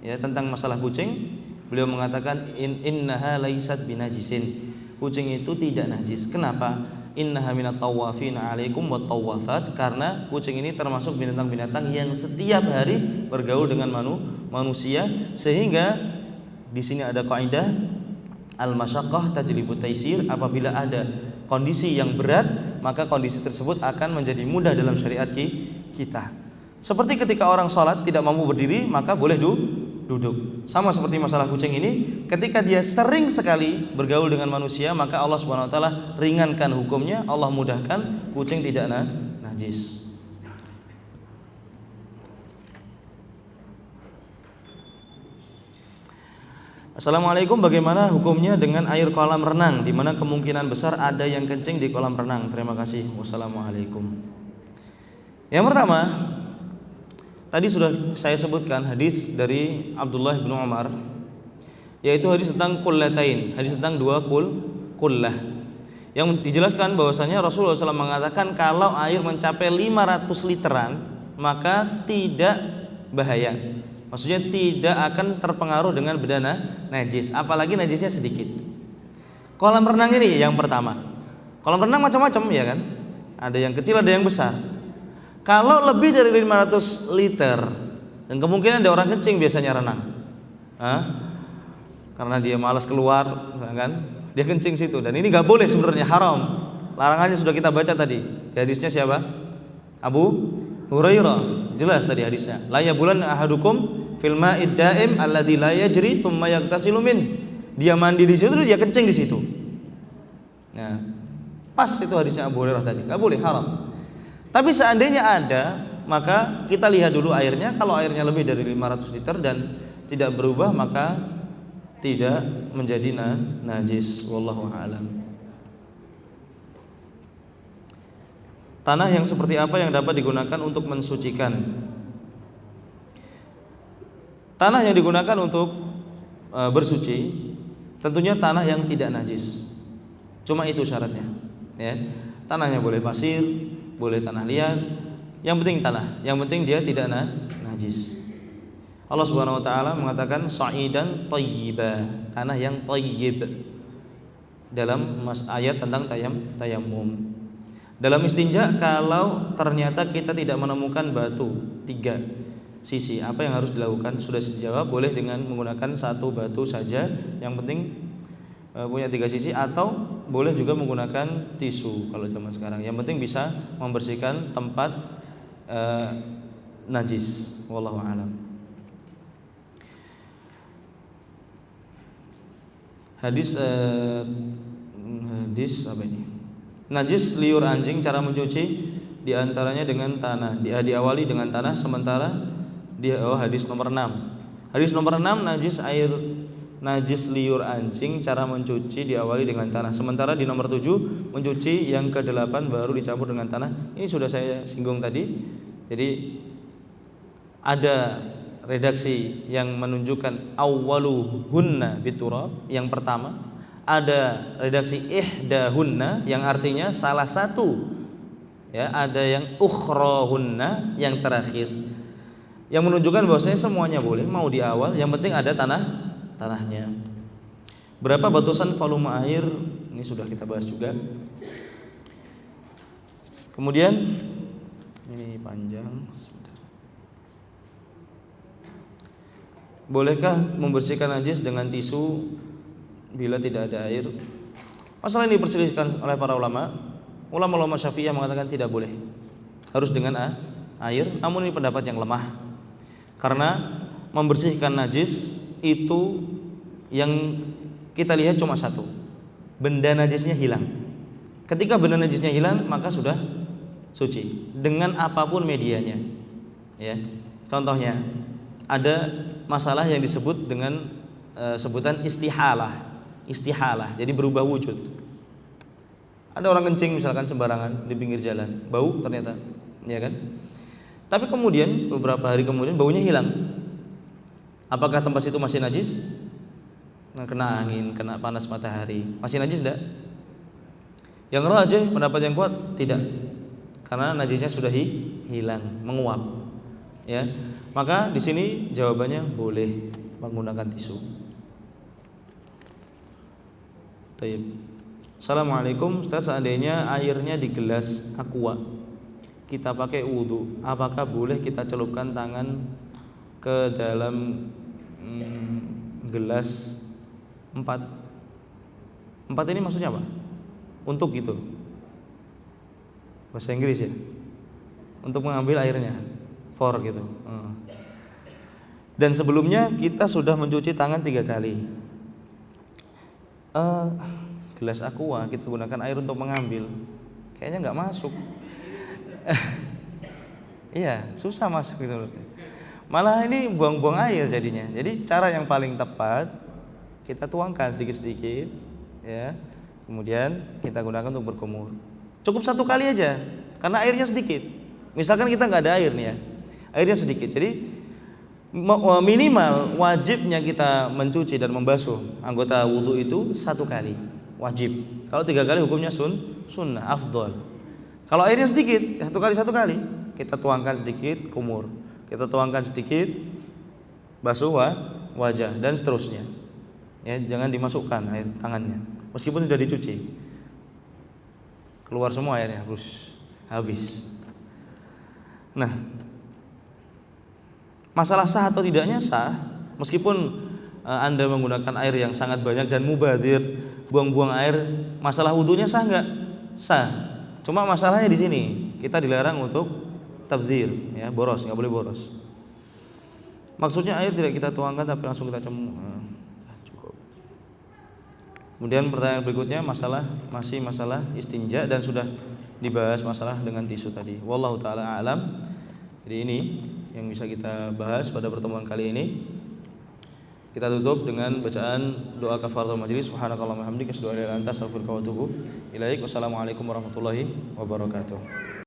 ya, tentang masalah kucing. Beliau mengatakan innaha laisat binajisin. Kucing itu tidak najis. Kenapa? Innaha minat tawafina alaikum wat tawafat. Karena kucing ini termasuk binatang-binatang yang setiap hari bergaul dengan manusia, sehingga di sini ada kaidah al-masyaqqah tajlibut taisir. Apabila ada kondisi yang berat, maka kondisi tersebut akan menjadi mudah dalam syariat kita. Seperti ketika orang sholat tidak mampu berdiri, maka boleh duduk. Sama seperti masalah kucing ini, ketika dia sering sekali bergaul dengan manusia, maka Allah Subhanahu wa taala ringankan hukumnya, Allah mudahkan, kucing tidak najis. Assalamualaikum, bagaimana hukumnya dengan air kolam renang di mana kemungkinan besar ada yang kencing di kolam renang? Terima kasih. Wassalamualaikum. Yang pertama, tadi sudah saya sebutkan hadis dari Abdullah bin Umar, yaitu hadis tentang qullatain, hadis tentang dua qullah, yang dijelaskan bahwasanya Rasulullah SAW mengatakan kalau air mencapai 500 literan maka tidak bahaya, maksudnya tidak akan terpengaruh dengan benda najis, apalagi najisnya sedikit. Kolam renang ini yang pertama, kolam renang macam-macam ya kan, ada yang kecil ada yang besar. Kalau lebih dari 500 liter, dan kemungkinan ada orang kencing biasanya renang, karena dia malas keluar, kan? Dia kencing situ, dan ini nggak boleh sebenarnya, haram. Larangannya sudah kita baca tadi. Di hadisnya siapa? Abu Hurairah. Jelas tadi hadisnya. La yabulan ahadukum fil ma'id daim alladzi la yajri tsumma yaghtasilu min. Dia mandi di situ, dia kencing di situ. Nah, pas itu hadisnya Abu Hurairah tadi. Nggak boleh, haram. Tapi seandainya ada, maka kita lihat dulu airnya. Kalau airnya lebih dari 500 liter dan tidak berubah, maka tidak menjadi najis. Wallahu a'lam. Tanah yang seperti apa yang dapat digunakan untuk mensucikan? Tanah yang digunakan untuk bersuci tentunya tanah yang tidak najis. Cuma itu syaratnya, ya. Tanahnya boleh pasir, boleh tanah liat, yang penting tanah, yang penting dia tidak najis. Allah Subhanahu wa taala mengatakan sa'idan thayyiba, tanah yang thayyib, dalam ayat tentang tayammum. Dalam istinja, kalau ternyata kita tidak menemukan batu 3 sisi, apa yang harus dilakukan? Sudah dijawab, boleh dengan menggunakan 1 batu saja, yang penting punya 3 sisi, atau boleh juga menggunakan tisu kalau zaman sekarang. Yang penting bisa membersihkan tempat najis. Wallahu a'lam. Hadis apa ini? Najis liur anjing, cara mencuci diantaranya dengan tanah. Diawali dengan tanah, sementara hadis nomor 6. Hadis nomor 6, najis liur anjing, cara mencuci diawali dengan tanah. Sementara di nomor 7, mencuci yang ke-8 baru dicampur dengan tanah. Ini sudah saya singgung tadi. Jadi ada redaksi yang menunjukkan awwaluhunna biturab, yang pertama. Ada redaksi ihdahunna yang artinya salah satu. Ya, ada yang ukhrahunna yang terakhir. Yang menunjukkan bahwasanya semuanya boleh, mau di awal, yang penting ada tanahnya. Berapa batasan volume air? Ini sudah kita bahas juga. Kemudian ini panjang. Bolehkah membersihkan najis dengan tisu bila tidak ada air? Masalah ini diperselisihkan oleh para ulama. Ulama Syafi'iyah mengatakan tidak boleh, harus dengan air. Namun ini pendapat yang lemah, karena membersihkan najis itu yang kita lihat cuma satu, benda najisnya hilang. Ketika benda najisnya hilang, maka sudah suci dengan apapun medianya. Ya, contohnya ada masalah yang disebut dengan sebutan istihalah, jadi berubah wujud. Ada orang kencing misalkan sembarangan di pinggir jalan, bau ternyata, ya kan? Tapi kemudian beberapa hari kemudian baunya hilang. Apakah tempat situ masih najis? Kena angin, kena panas matahari, masih najis tidak? Yang rajih, pendapat yang kuat, tidak, karena najisnya sudah hilang, menguap. Ya, maka di sini jawabannya boleh menggunakan tisu. Taib. Assalamualaikum Ustaz, seandainya airnya di gelas aqua, kita pakai wudu, apakah boleh kita celupkan tangan ke dalam gelas 4 ini maksudnya apa? Untuk gitu, bahasa Inggris ya, untuk mengambil airnya, for gitu. Dan sebelumnya kita sudah mencuci tangan 3 kali. Gelas aqua kita gunakan air untuk mengambil, kayaknya nggak masuk. Iya, susah masuk gitu. Malah ini buang-buang air jadinya. Jadi cara yang paling tepat, kita tuangkan sedikit-sedikit, ya. Kemudian kita gunakan untuk berkumur. Cukup 1 kali aja, karena airnya sedikit. Misalkan kita nggak ada air nih ya, airnya sedikit. Jadi minimal wajibnya kita mencuci dan membasuh anggota wudu itu 1 kali wajib. Kalau 3 kali hukumnya sunnah afdol. Kalau airnya sedikit, 1 kali kita tuangkan sedikit kumur, kita tuangkan sedikit basuh wajah dan seterusnya. Ya, jangan dimasukkan air tangannya meskipun sudah dicuci, keluar semua airnya, habis. Nah, masalah sah atau tidaknya sah, meskipun Anda menggunakan air yang sangat banyak dan mubadir, buang-buang air, masalah wudunya sah nggak? Sah. Cuma masalahnya di sini, kita dilarang untuk tabdzir, ya, boros, nggak boleh boros. Maksudnya air tidak kita tuangkan tapi langsung kita cukup. Kemudian pertanyaan berikutnya masih masalah istinja dan sudah dibahas masalah dengan tisu tadi. Wallahu taala a'lam. Jadi ini yang bisa kita bahas pada pertemuan kali ini. Kita tutup dengan bacaan doa kafaratul majlis. Subhanakallahumma hamdika asyhadu an la ilaha illa anta astaghfiruka wa atubu ilaik. Wassalamualaikum warahmatullahi wabarakatuh.